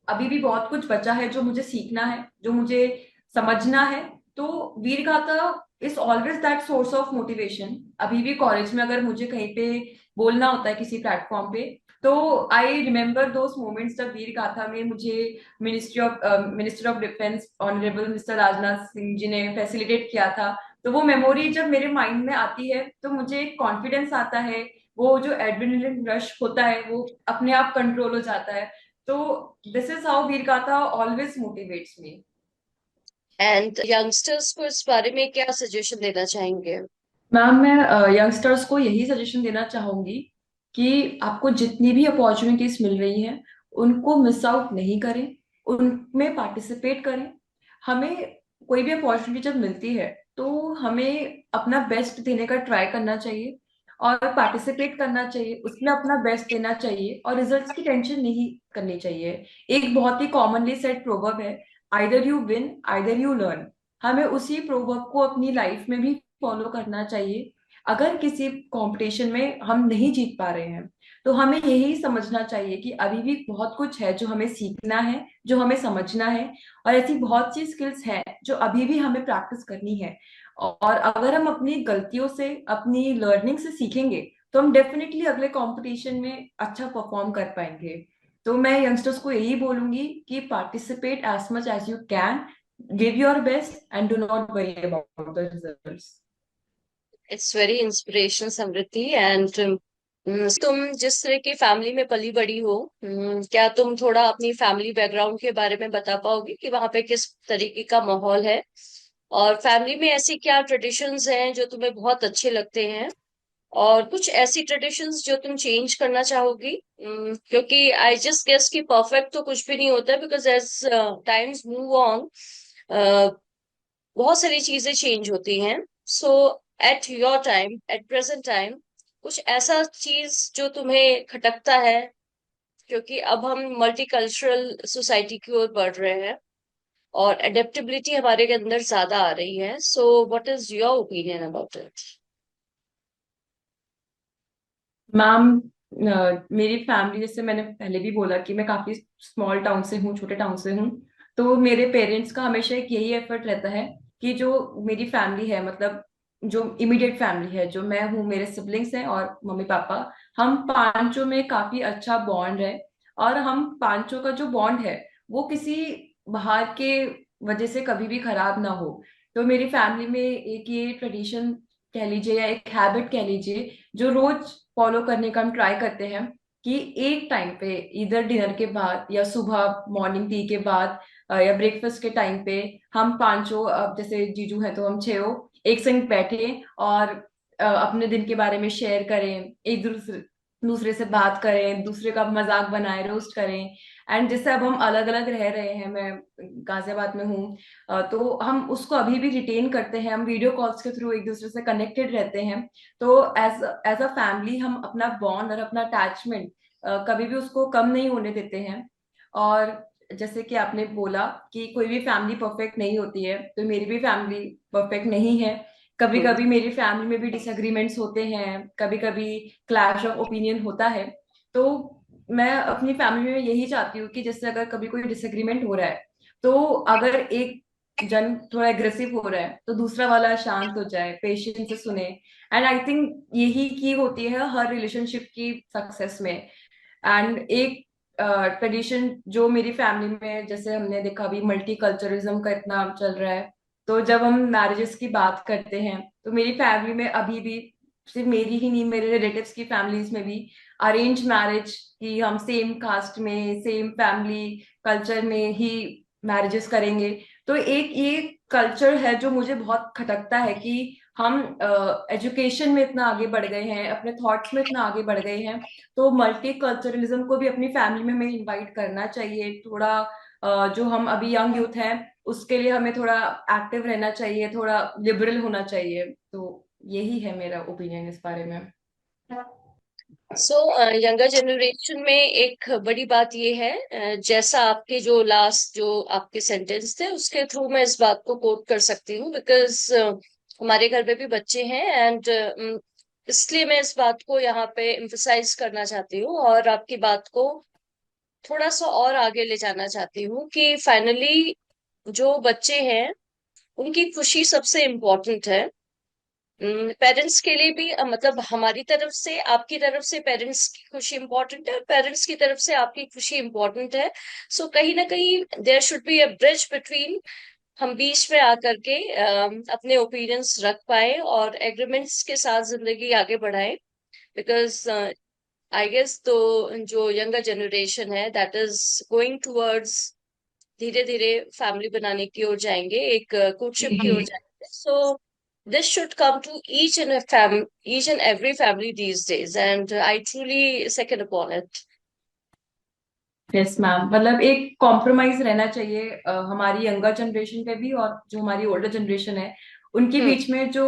अभी भी बहुत कुछ बचा है जो मुझे सीखना है, जो मुझे समझना है. तो वीर गाथा is always that source of motivation. अभी भी कॉलेज में अगर मुझे कहीं पे बोलना होता है किसी प्लेटफॉर्म पे, तो आई रिमेम्बर दोस मोमेंट्स जब वीर गाथा में मुझे minister of defence honourable mister Rajnath Singh ji ने फैसिलिटेट किया था. तो वो मेमोरी जब मेरे माइंड में आती है तो मुझे कॉन्फिडेंस आता है. वो जो एड्रेनलिन रश होता है वो अपने आप कंट्रोल हो जाता है. तो दिस इज हाउ वीर गाथा always motivates me. And youngsters को इस बारे में क्या सजेशन देना चाहेंगे? मैम मैं यंगस्टर्स को यही सजेशन देना चाहूंगी कि आपको जितनी भी अपॉर्चुनिटीज मिल रही हैं उनको मिस आउट नहीं करें, उनमें पार्टिसिपेट करें. हमें कोई भी अपॉर्चुनिटी जब मिलती है तो हमें अपना बेस्ट देने का ट्राई करना चाहिए और पार्टिसिपेट करना चाहिए, उसमें अपना बेस्ट देना चाहिए और रिजल्ट्स की टेंशन नहीं करनी चाहिए. एक बहुत ही कॉमनली सेड प्रोवर्ब है, either you win either you learn. हमें उसी प्रोवर्ब को अपनी लाइफ में भी फॉलो करना चाहिए. अगर किसी कंपटीशन में हम नहीं जीत पा रहे हैं तो हमें यही समझना चाहिए कि अभी भी बहुत कुछ है जो हमें सीखना है, जो हमें समझना है. और ऐसी बहुत सी स्किल्स हैं जो अभी भी हमें प्रैक्टिस करनी है. और अगर हम अपनी गलतियों से, अपनी लर्निंग से सीखेंगे तो हम डेफिनेटली अगले कंपटीशन में अच्छा परफॉर्म कर पाएंगे. तो मैं यंगस्टर्स को यही बोलूंगी कि participate as much as you can, give your best and do not worry about the results. It's very inspirational Samriddhi and तुम जिस तरह की फैमिली में पली बड़ी हो, क्या तुम थोड़ा अपनी फैमिली बैकग्राउंड के बारे में बता पाओगे कि वहां पे किस तरीके का माहौल है और फैमिली में ऐसी क्या ट्रेडिशंस हैं जो तुम्हें बहुत अच्छे लगते हैं और कुछ ऐसी ट्रेडिशंस जो तुम चेंज करना चाहोगी? क्योंकि आई जस्ट गेस कि परफेक्ट तो कुछ भी नहीं होता है because as times move on बहुत सारी चीजें चेंज होती हैं. So at your time at present time कुछ ऐसा चीज जो तुम्हें खटकता है क्योंकि अब हम मल्टीकल्चरल सोसाइटी की ओर बढ़ रहे हैं और एडेप्टेबिलिटी हमारे के अंदर ज्यादा आ रही है. So what is your opinion about it? Ma'am, मेरी फैमिली, जैसे मैंने पहले भी बोला कि मैं काफी स्मॉल टाउन से हूँ, छोटे टाउन से हूँ। तो मेरे पेरेंट्स का हमेशा एक यही एफर्ट रहता है कि जो मेरी फैमिली है, मतलब जो इमीडिएट फैमिली है, जो मैं हूँ, मेरे सिबलिंग्स हैं और मम्मी पापा, हम पांचों में काफी अच्छा बॉन्ड है। और हम पांचों का जो बॉन्ड है वो किसी बाहर के वजह से कभी भी खराब ना हो। तो मेरी फैमिली में एक ये ट्रेडिशन कह लीजिए या एक हैबिट कह लीजिए, जो रोज फॉलो करने का हम ट्राई करते हैं, कि एक टाइम पे, इधर डिनर के बाद या सुबह मॉर्निंग टी के बाद या ब्रेकफास्ट के टाइम पे, हम पांचों, अब जैसे जीजू है तो हम छह एक संग बैठे और अपने दिन के बारे में शेयर करें, एक दूसरे दूसरे से बात करें, दूसरे का मजाक बनाए, रोस्ट करें। एंड जैसे अब हम अलग अलग रह रहे हैं, मैं गाजियाबाद में हूँ, तो हम उसको अभी भी रिटेन करते हैं, हम वीडियो कॉल्स के थ्रू एक दूसरे से कनेक्टेड रहते हैं। तो एज एज अ फैमिली हम अपना बॉन्ड और अपना अटैचमेंट कभी भी उसको कम नहीं होने देते हैं। और जैसे कि आपने बोला कि कोई भी फैमिली परफेक्ट नहीं होती है, तो मेरी भी फैमिली परफेक्ट नहीं है। कभी हम्म. कभी मेरी फैमिली में भी डिसएग्रीमेंट्स होते हैं, कभी कभी क्लैश ऑफ ओपिनियन होता है। तो मैं अपनी फैमिली में यही चाहती हूँ कि जैसे अगर कभी कोई डिसएग्रीमेंट हो रहा है, तो अगर एक जन थोड़ा एग्रेसिव हो रहा है तो दूसरा वाला शांत हो जाए, पेशेंस से सुने। एंड आई थिंक यही की होती है हर रिलेशनशिप की सक्सेस में। एंड एक ट्रेडिशन जो मेरी फैमिली में, जैसे हमने देखा अभी मल्टी कल्चरलिज्म का इतना चल रहा है, तो जब हम मैरिजेस की बात करते हैं तो मेरी फैमिली में अभी भी, सिर्फ मेरी ही नहीं, मेरे रिलेटिव्स की फैमिलीज में भी अरेंज मैरिज, की हम सेम कास्ट में, सेम फैमिली कल्चर में ही मैरिजेस करेंगे। तो एक ये कल्चर है जो मुझे बहुत खटकता है कि हम एजुकेशन में इतना आगे बढ़ गए हैं, अपने थॉट्स में इतना आगे बढ़ गए हैं, तो मल्टी कल्चरलिज्म को भी अपनी फैमिली में हमें इनवाइट करना चाहिए थोड़ा। जो हम अभी यंग यूथ हैं, उसके लिए हमें थोड़ा एक्टिव रहना चाहिए, थोड़ा लिबरल होना चाहिए। तो यही है मेरा ओपिनियन इस बारे में। सो यंगर जनरेशन में एक बड़ी बात ये है, जैसा आपके जो लास्ट जो आपके सेंटेंस थे उसके थ्रू मैं इस बात को कोट कर सकती हूँ, बिकॉज हमारे घर पे भी बच्चे हैं. एंड इसलिए मैं इस बात को यहाँ पे एम्फसाइज करना चाहती हूँ और आपकी बात को थोड़ा सा और आगे ले जाना चाहती हूँ कि फाइनली जो बच्चे हैं उनकी खुशी सबसे इम्पोर्टेंट है. पेरेंट्स के लिए भी, मतलब हमारी तरफ से आपकी तरफ से पेरेंट्स की खुशी इंपॉर्टेंट है और पेरेंट्स की तरफ से आपकी खुशी इंपॉर्टेंट है. सो कहीं ना कहीं there should be a bridge between. हम बीच में आकर के अपने ओपिनियंस रख पाए और एग्रीमेंट्स के साथ जिंदगी आगे बढ़ाए. बिकॉज आई गेस तो जो यंगर जनरेशन है दैट इज गोइंग टूवर्ड्स, धीरे धीरे फैमिली बनाने की ओर जाएंगे, एक कोर्टशिप की ओर जी। जाएंगे. सो this should come to each and every family these days, and I truly second upon it. Yes ma'am, मतलब एक कॉम्प्रोमाइज रहना चाहिए हमारी यंगर जनरेशन पे भी, और जो हमारी ओल्डर जनरेशन है उनके हम्म. बीच में जो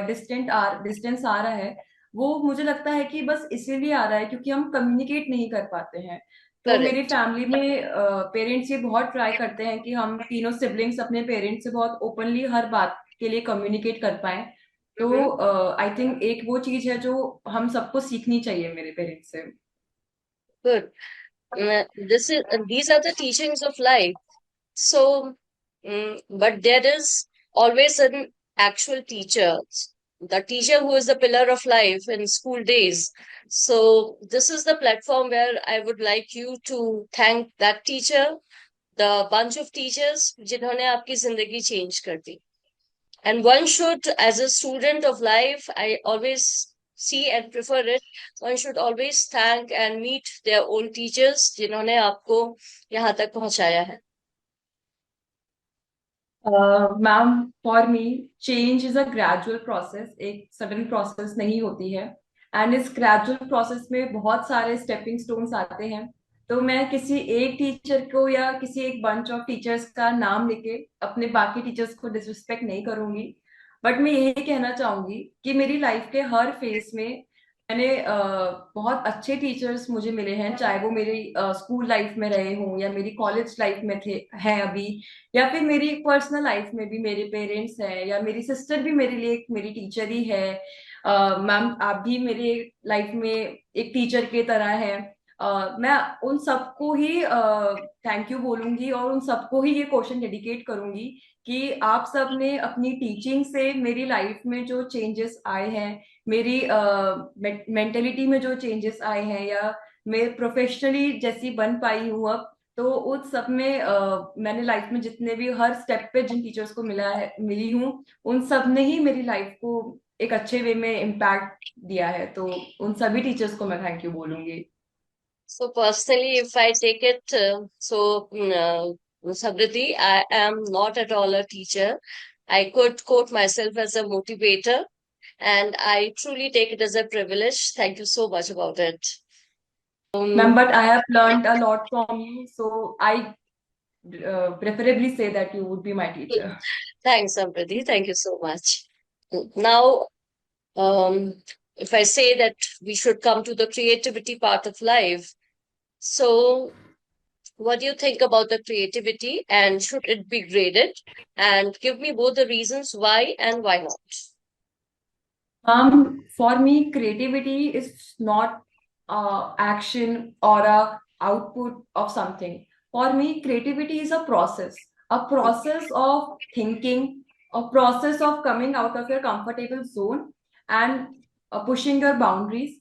डिस्टेंस आ रहा है, वो मुझे लगता है कि बस इसीलिए आ रहा है क्योंकि हम कम्युनिकेट नहीं कर पाते हैं। तो मेरी Correct. फैमिली में पेरेंट्स ये बहुत ट्राई करते हैं कि हम तीनों सिबलिंग्स अपने पेरेंट्स से बहुत ओपनली हर बात के लिए कम्युनिकेट कर पाए। तो Mm-hmm. आई थिंक एक वो चीज है जो हम सबको सीखनी चाहिए मेरे पेरेंट्स से। Good. This is these are the teachings of life. So, but there is always an actual teacher, the teacher who is the pillar of life in school days. So, this is the platform where I would like you to thank that teacher, the bunch of teachers जिन्होंने आपकी जिंदगी change कर दी. And one should, as a student of life, I always see and prefer it, one should always thank and meet their own teachers जिन्होंने आपको यहाँ तक पहुंचाया है. Ma'am, for me change is a gradual process, एक sudden process नहीं होती है। एंड इस ग्रेजुअल प्रोसेस में बहुत सारे स्टेपिंग स्टोन्स आते हैं। तो मैं किसी एक टीचर को या किसी एक बंच ऑफ टीचर्स का नाम लेके अपने बाकी टीचर्स को डिसरिस्पेक्ट नहीं करूंगी। बट मैं यही कहना चाहूंगी कि मेरी लाइफ के हर फेज में मैंने बहुत अच्छे टीचर्स मुझे मिले हैं, चाहे वो मेरी स्कूल लाइफ में रहे हों या मेरी कॉलेज लाइफ में थे हैं अभी, या फिर मेरी पर्सनल लाइफ में भी मेरे पेरेंट्स हैं, या मेरी सिस्टर भी मेरे लिए एक मेरी टीचर ही है। मैम आप भी मेरे लाइफ में एक टीचर की तरह है। मैं उन सबको ही थैंक यू बोलूंगी और उन सबको ही ये क्वेश्चन डेडिकेट करूंगी कि आप सब ने अपनी टीचिंग से मेरी लाइफ में जो चेंजेस आए हैं, मेरी मेंटेलिटी में जो चेंजेस आए हैं, या मैं प्रोफेशनली जैसी बन पाई हूँ अब, तो उस सब में मैंने लाइफ में जितने भी हर स्टेप पे जिन टीचर्स को मिली हूँ, उन सब ने ही मेरी लाइफ को एक अच्छे वे में इम्पैक्ट दिया है। तो उन सभी टीचर्स को मैं थैंक यू बोलूंगी। So personally, if I take it, Samriddhi, I am not at all a teacher. I could quote myself as a motivator, and I truly take it as a privilege. Thank you so much about it. Ma'am Um, but I have learned a lot from you, so I preferably say that you would be my teacher. Thanks, Samriddhi. Thank you so much. Now, if I say that we should come to the creativity part of life, so what do you think about the creativity and should it be graded? And give me both the reasons why and why not. For me, creativity is not action or a output of something. For me, creativity is a process of thinking, a process of coming out of your comfortable zone and pushing your boundaries,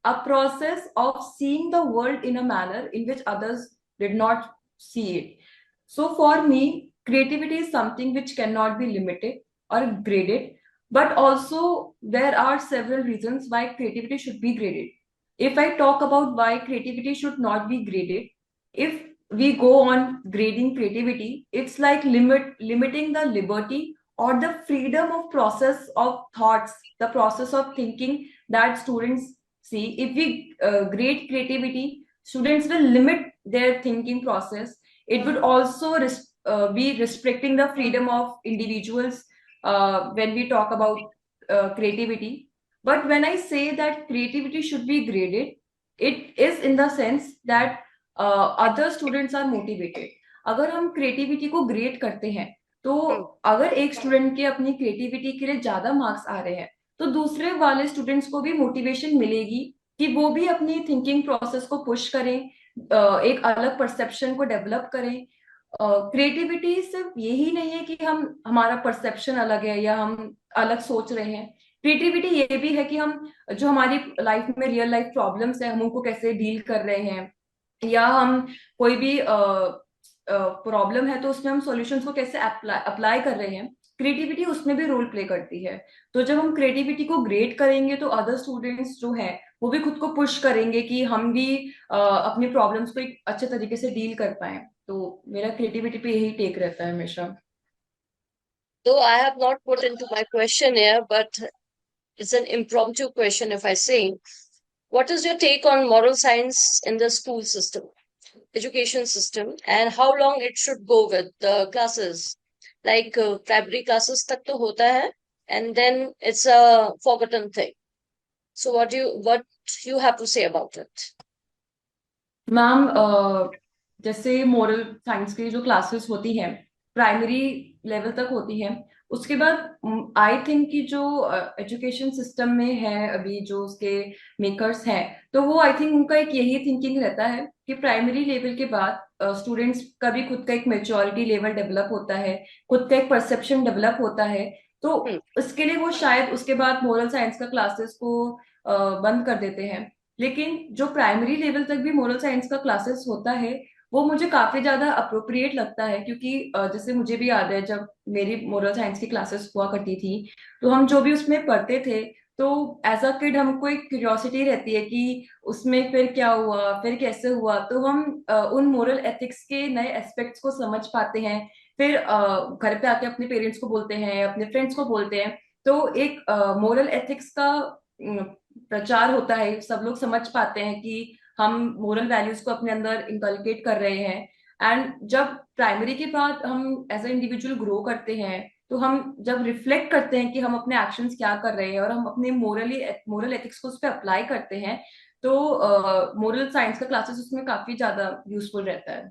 a process of seeing the world in a manner in which others did not see it. So, for me, creativity is something which cannot be limited or graded, but also there are several reasons why creativity should be graded. If I talk about why creativity should not be graded, if we go on grading creativity, it's like limiting the liberty or the freedom of process of thoughts, the process of thinking that students see. If we grade creativity, students will limit their thinking process. It would also be restricting the freedom of individuals when we talk about creativity. But when I say that creativity should be graded, it is in the sense that other students are motivated. अगर हम creativity को grade करते हैं, तो Hmm. अगर एक student के अपनी क्रिएटिविटी के लिए ज्यादा मार्क्स आ रहे हैं, तो दूसरे वाले स्टूडेंट्स को भी मोटिवेशन मिलेगी कि वो भी अपनी थिंकिंग प्रोसेस को पुश करें, एक अलग परसेप्शन को डेवलप करें। क्रिएटिविटी सिर्फ यही नहीं है कि हम हमारा परसेप्शन अलग है या हम अलग सोच रहे हैं। क्रिएटिविटी ये भी है कि हम जो हमारी लाइफ में रियल लाइफ प्रॉब्लम्स है, हम उनको कैसे डील कर रहे हैं, या हम कोई भी प्रॉब्लम है तो उसमें हम सॉल्यूशंस को कैसे अप्लाई कर रहे हैं। क्रिएटिविटी उसमें भी रोल प्ले करती है। तो जब हम क्रिएटिविटी को ग्रेड करेंगे तो अदर स्टूडेंट्स जो है वो भी खुद को पुश करेंगे कि हम भी अपनी प्रॉब्लम्स को एक अच्छे तरीके से डील कर पाए। तो मेरा क्रिएटिविटी पे यही टेक रहता है हमेशा। Though I have not put into my question here, but it's an impromptu question if I say, what is your take on moral science in the school system, education system, and how long it should go with the classes? Like primary classes tak to hota hai, and then it's a forgotten thing. So what you have to say about it? Ma'am जैसे moral science की जो classes होती हैं primary level तक होती हैं, उसके बाद आई थिंक कि जो एजुकेशन सिस्टम में है अभी जो उसके मेकर्स हैं, तो वो आई थिंक उनका एक यही थिंकिंग रहता है कि प्राइमरी लेवल के बाद स्टूडेंट्स का भी खुद का एक मेच्योरिटी लेवल डेवलप होता है, खुद का एक परसेप्शन डेवलप होता है। तो Hmm. उसके लिए वो शायद उसके बाद मोरल साइंस का क्लासेस को बंद कर देते हैं। लेकिन जो प्राइमरी लेवल तक भी मोरल साइंस का क्लासेस होता है, वो मुझे काफी ज्यादा अप्रोप्रिएट लगता है, क्योंकि जैसे मुझे भी याद है जब मेरी मोरल साइंस की क्लासेस हुआ करती थी, तो हम जो भी उसमें पढ़ते थे, तो एज अ किड हमको एक क्यूरियोसिटी रहती है कि उसमें फिर क्या हुआ, फिर कैसे हुआ, तो हम उन मोरल एथिक्स के नए एस्पेक्ट्स को समझ पाते हैं। फिर घर पे आके अपने पेरेंट्स को बोलते हैं, अपने फ्रेंड्स को बोलते हैं, तो एक मोरल एथिक्स का प्रचार होता है, सब लोग समझ पाते हैं कि हम मोरल वैल्यूज को अपने अंदर इंकलकेट कर रहे हैं। एंड जब प्राइमरी के बाद हम एज अ इंडिविजुअल ग्रो करते हैं, तो हम जब रिफ्लेक्ट करते हैं कि हम अपने एक्शंस क्या कर रहे हैं और हम अपने मोरल एथिक्स को उस पर अप्लाई करते हैं, तो मोरल साइंस का क्लासेस उसमें काफी ज्यादा यूजफुल रहता है।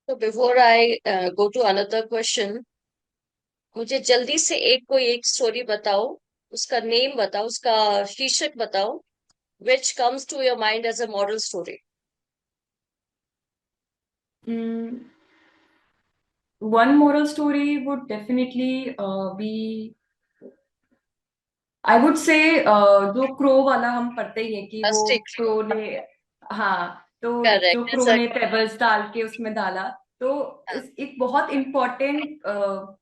तो before I go to another question, मुझे जल्दी से कोई एक स्टोरी बताओ, उसका नेम बताओ, उसका शीर्षक बताओ, which comes to your mind as a moral story. One moral story would definitely be, I would say, जो क्रो वाला हम पढ़ते ही है कि वो Fantastic. क्रो ने, हाँ, तो जो Correct. It's क्रो a ने पेबल्स डाल के उसमें डाला, तो इस एक बहुत इम्पोर्टेंट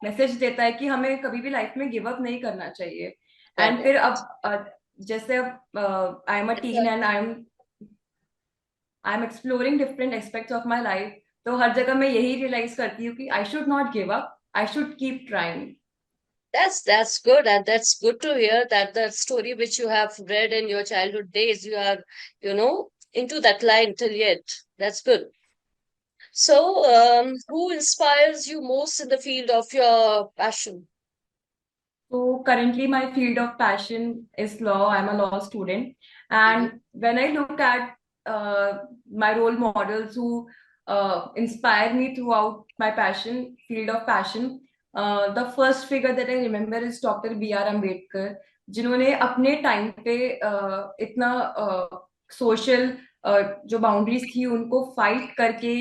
मैसेज देता है कि हमें कभी भी लाइफ में गिव अप नहीं करना चाहिए। एंड फिर correct. अब जैसे अब I am a It's tin a, and I am exploring different aspects of my life, तो हर जगह मैं यही रियलाइज करती हूँ कि I should not give up, I should keep trying. that's good, and that's good to hear that the story which you have read in your childhood days, you are, into that line till yet. That's good. So, who inspires you most in the field of your passion? So currently my field of passion is law. I'm a law student. And when I look at my role models who inspire me throughout my field of passion, the first figure that I remember is Dr. B.R. Ambedkar, जिन्होंने अपने time पे इतना social जो boundaries थी उनको fight करके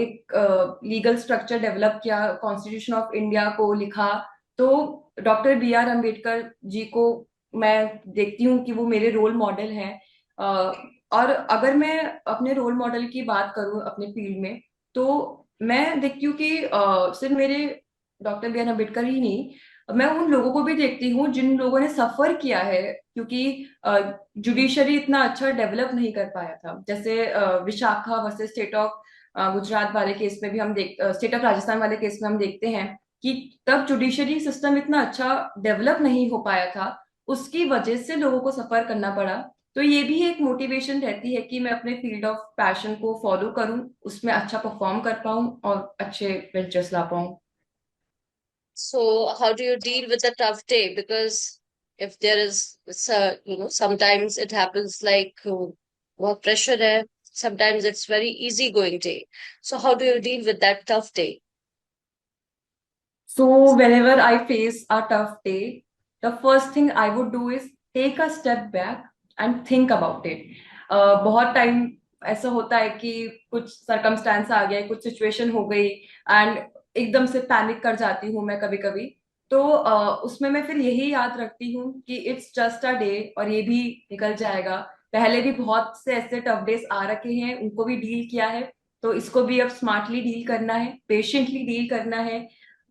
एक legal structure develop किया, कॉन्स्टिट्यूशन ऑफ इंडिया को लिखा। तो doctor B are Ambedkar ji को मैं देखती हूँ कि वो मेरे रोल मॉडल हैं। और अगर मैं अपने रोल मॉडल की बात करूँ अपने फील्ड में, तो मैं देखती हूँ कि सिर्फ मेरे डॉक्टर बी आर अम्बेडकर ही नहीं, मैं उन लोगों को भी देखती हूँ जिन लोगों ने सफर किया है, क्योंकि जुडिशरी इतना अच्छा डेवलप नहीं कर पाया था। जैसे Vishakha versus state of Gujarat वाले केस में भी हम देख स्टेट ऑफ राजस्थान वाले केस में हम देखते हैं कि तब जुडिशरी सिस्टम इतना अच्छा डेवलप नहीं हो पाया था, उसकी वजह से लोगों को सफर करना पड़ा। तो ये भी एक मोटिवेशन रहती है कि मैं अपने फील्ड ऑफ पैशन को फॉलो करूं, उसमें अच्छा परफॉर्म कर पाऊं और अच्छे वेंचर्स ला पाऊं। So, how do you deal with a tough day? Because if there is, sometimes it happens like work pressure है. Sometimes it's very easy going day. So, how do you deal with that tough day? So whenever I face a tough day, the first thing I would do is take a step back and think about it. बहुत time ऐसा होता है कि कुछ circumstance आ गया, कुछ situation हो गई एंड एकदम से पैनिक कर जाती हूँ मैं कभी कभी। तो उसमें मैं फिर यही याद रखती हूँ कि इट्स जस्ट अ डे और ये भी निकल जाएगा। पहले भी बहुत से ऐसे टफ डेज आ रखे हैं, उनको भी डील किया है, तो इसको भी अब स्मार्टली डील करना है, पेशेंटली डील करना है,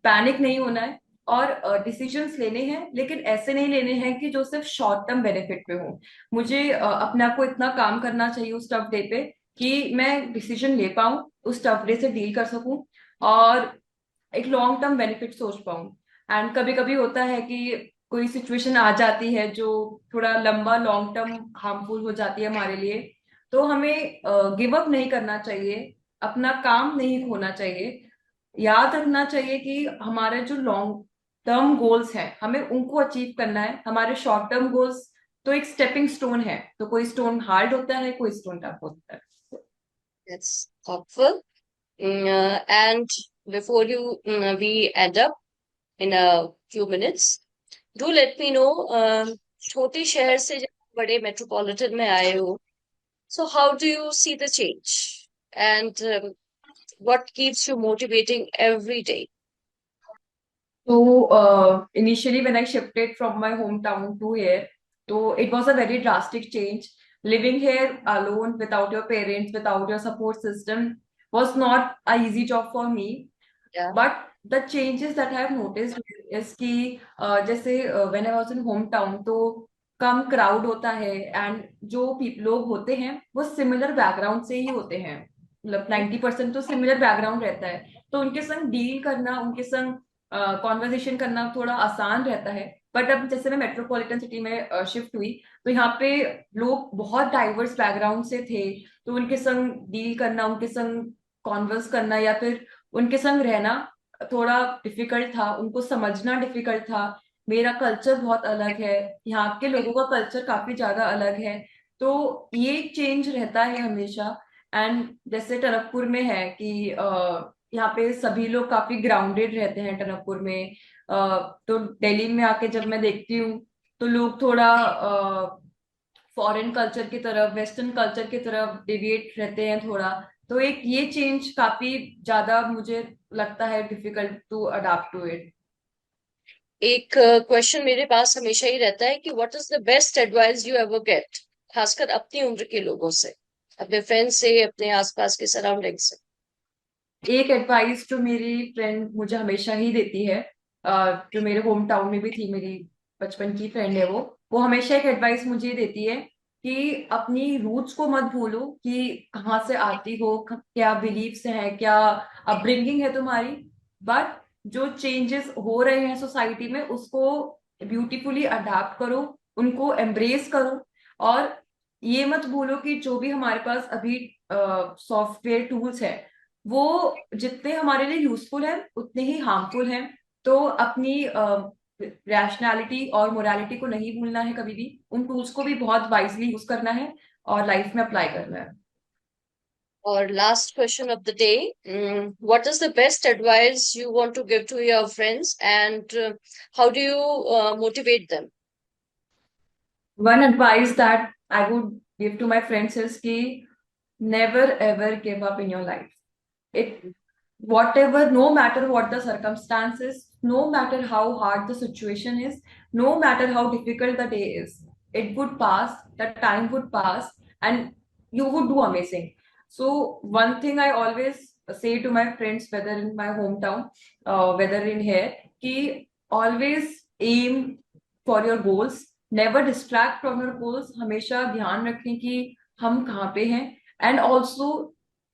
पैनिक नहीं होना है और डिसीजंस लेने हैं, लेकिन ऐसे नहीं लेने हैं कि जो सिर्फ शॉर्ट टर्म बेनिफिट पे हो। मुझे अपने आप को इतना काम करना चाहिए उस टफ डे पे कि मैं डिसीजन ले पाऊं, उस टफ डे से डील कर सकूं और एक लॉन्ग टर्म बेनिफिट सोच पाऊं। एंड कभी कभी होता है कि कोई सिचुएशन आ जाती है जो थोड़ा लंबा लॉन्ग टर्म हार्मफुल हो जाती है हमारे लिए, तो हमें गिव अप नहीं करना चाहिए, अपना काम नहीं खोना चाहिए। याद रखना चाहिए कि हमारे जो लॉन्ग टर्म गोल्स हैं हमें उनको अचीव करना है, हमारे शॉर्ट टर्म गोल्स तो एक स्टेपिंग स्टोन है, तो कोई स्टोन हार्ड होता है, कोई स्टोन टफ होता है। That's thoughtful. And before we end up in a few minutes, do let me know, छोटे शहर से जब बड़े मेट्रोपॉलिटन में आए हो, so how do you see the change? And what keeps you motivating every day? So initially when I shifted from my hometown to here, so it was a very drastic change. Living here alone without your parents, without your support system was not a easy job for me. Yeah. But the changes that I have noticed is कि जैसे when I was in hometown तो कम crowd होता है and जो लोग होते हैं वो सिमिलर बैकग्राउंड से ही होते हैं, मतलब 90% तो सिमिलर बैकग्राउंड रहता है, तो उनके संग डील करना, उनके संग कॉन्वर्सेशन करना थोड़ा आसान रहता है। बट अब जैसे मैं मेट्रोपॉलिटन सिटी में शिफ्ट हुई, तो यहाँ पे लोग बहुत डाइवर्स बैकग्राउंड से थे, तो उनके संग डील करना, उनके संग कॉन्वर्स करना या फिर उनके संग रहना थोड़ा डिफिकल्ट था, उनको समझना डिफिकल्ट था। मेरा कल्चर बहुत अलग है, यहाँ के लोगों का कल्चर काफी ज्यादा अलग है। तो ये चेंज रहता है हमेशा। एंड जैसे टनकपुर में है कि यहाँ पे सभी लोग काफी ग्राउंडेड रहते हैं टनकपुर में। तो दिल्ली में आके जब मैं देखती हूँ तो लोग थोड़ा फॉरेन कल्चर की तरफ, वेस्टर्न कल्चर की तरफ डिविएट रहते हैं थोड़ा। तो एक ये चेंज काफी ज्यादा मुझे लगता है difficult to adapt to it. एक क्वेश्चन मेरे पास हमेशा ही रहता है कि what is the best advice you ever get, खासकर अपनी उम्र के लोगों से, अपने फ्रेंड से, अपने आसपास के सराउंडिंग से। एक एडवाइस जो मेरी फ्रेंड मुझे हमेशा ही देती है, जो मेरे होम टाउन में भी थी, मेरी बचपन की फ्रेंड है वो हमेशा एक एडवाइस मुझे देती है कि अपनी रूट्स को मत भूलो, कि कहाँ से आती हो, क्या बिलीव्स है, क्या अपब्रिंगिंग है तुम्हारी। बट जो चेंजेस हो रहे हैं सोसाइटी में उसको ब्यूटीफुली अडाप्ट करो, उनको एम्ब्रेस करो। और ये मत भूलो कि जो भी हमारे पास अभी सॉफ्टवेयर टूल्स है वो जितने हमारे लिए यूजफुल है उतने ही हार्मफुल हैं। तो अपनी रैशनैलिटी और मोरालिटी को नहीं भूलना है कभी भी, उन टूल्स को भी बहुत वाइजली यूज करना है और लाइफ में अप्लाई करना है। और last question of the day, what is the best advice you want to give to your friends and how do you motivate them? One advice that I would give to my friends is कि never ever give up in your life. It whatever, no matter what the circumstances, no matter how hard the situation is, no matter how difficult the day is, it would pass, the time would pass, and you would do amazing. So one thing I always say to my friends, whether in my hometown, whether in here, कि always aim for your goals, never distract from your goals, हमेशा ध्यान रखें कि हम कहाँ पे हैं। And also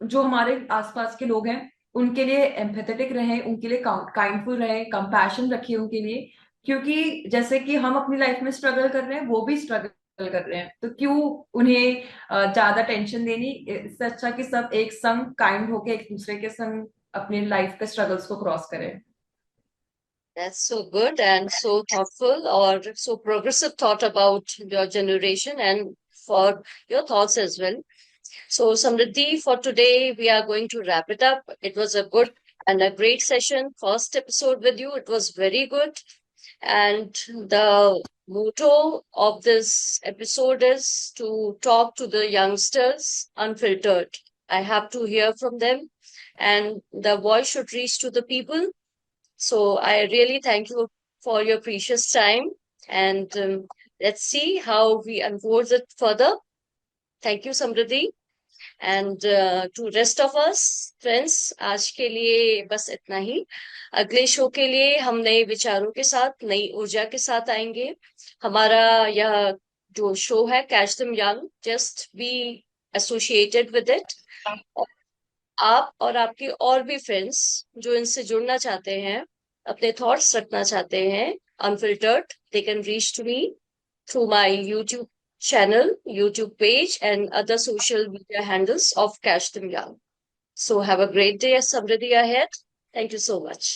जो हमारे आसपास के लोग हैं उनके लिए एम्पैथेटिक रहें, उनके लिए काइंडफुल रहें, कंपैशन रखिए उनके लिए। क्योंकि जैसे कि हम अपनी लाइफ में स्ट्रगल कर रहे हैं, वो भी स्ट्रगल कर रहे हैं, तो क्यों उन्हें ज्यादा टेंशन देनी। इससे अच्छा कि सब एक संग काइंड होके एक दूसरे के संग अपनी लाइफ के स्ट्रगल्स को क्रॉस करें। That's so good and so thoughtful, or so progressive thought about your generation and for your thoughts as well. So, Samriddhi, for today, we are going to wrap it up. It was a good and a great session. First episode with you, it was very good. And the motto of this episode is to talk to the youngsters unfiltered. I have to hear from them, and the voice should reach to the people. So I really thank you for your precious time, and let's see how we unfold it further. Thank you, Samriddhi. And to rest of us friends, आज के लिए बस इतना ही। अगले show के लिए हम नए विचारों के साथ, नई ऊर्जा के साथ आएंगे। हमारा यह जो शो है, catch them young, just be associated with it. आप और आपके और भी फ्रेंड्स जो इनसे जुड़ना चाहते हैं, अपने थॉट्स रखना चाहते हैं unfiltered, they can reach to me through my YouTube channel, YouTube page, and other social media handles of Cash Them Young. So have a great day, Samriddhi, ahead. Thank you so much.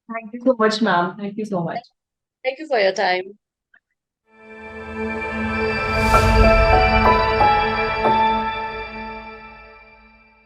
Thank you so much ma'am, thank you so much. Thank you for your time.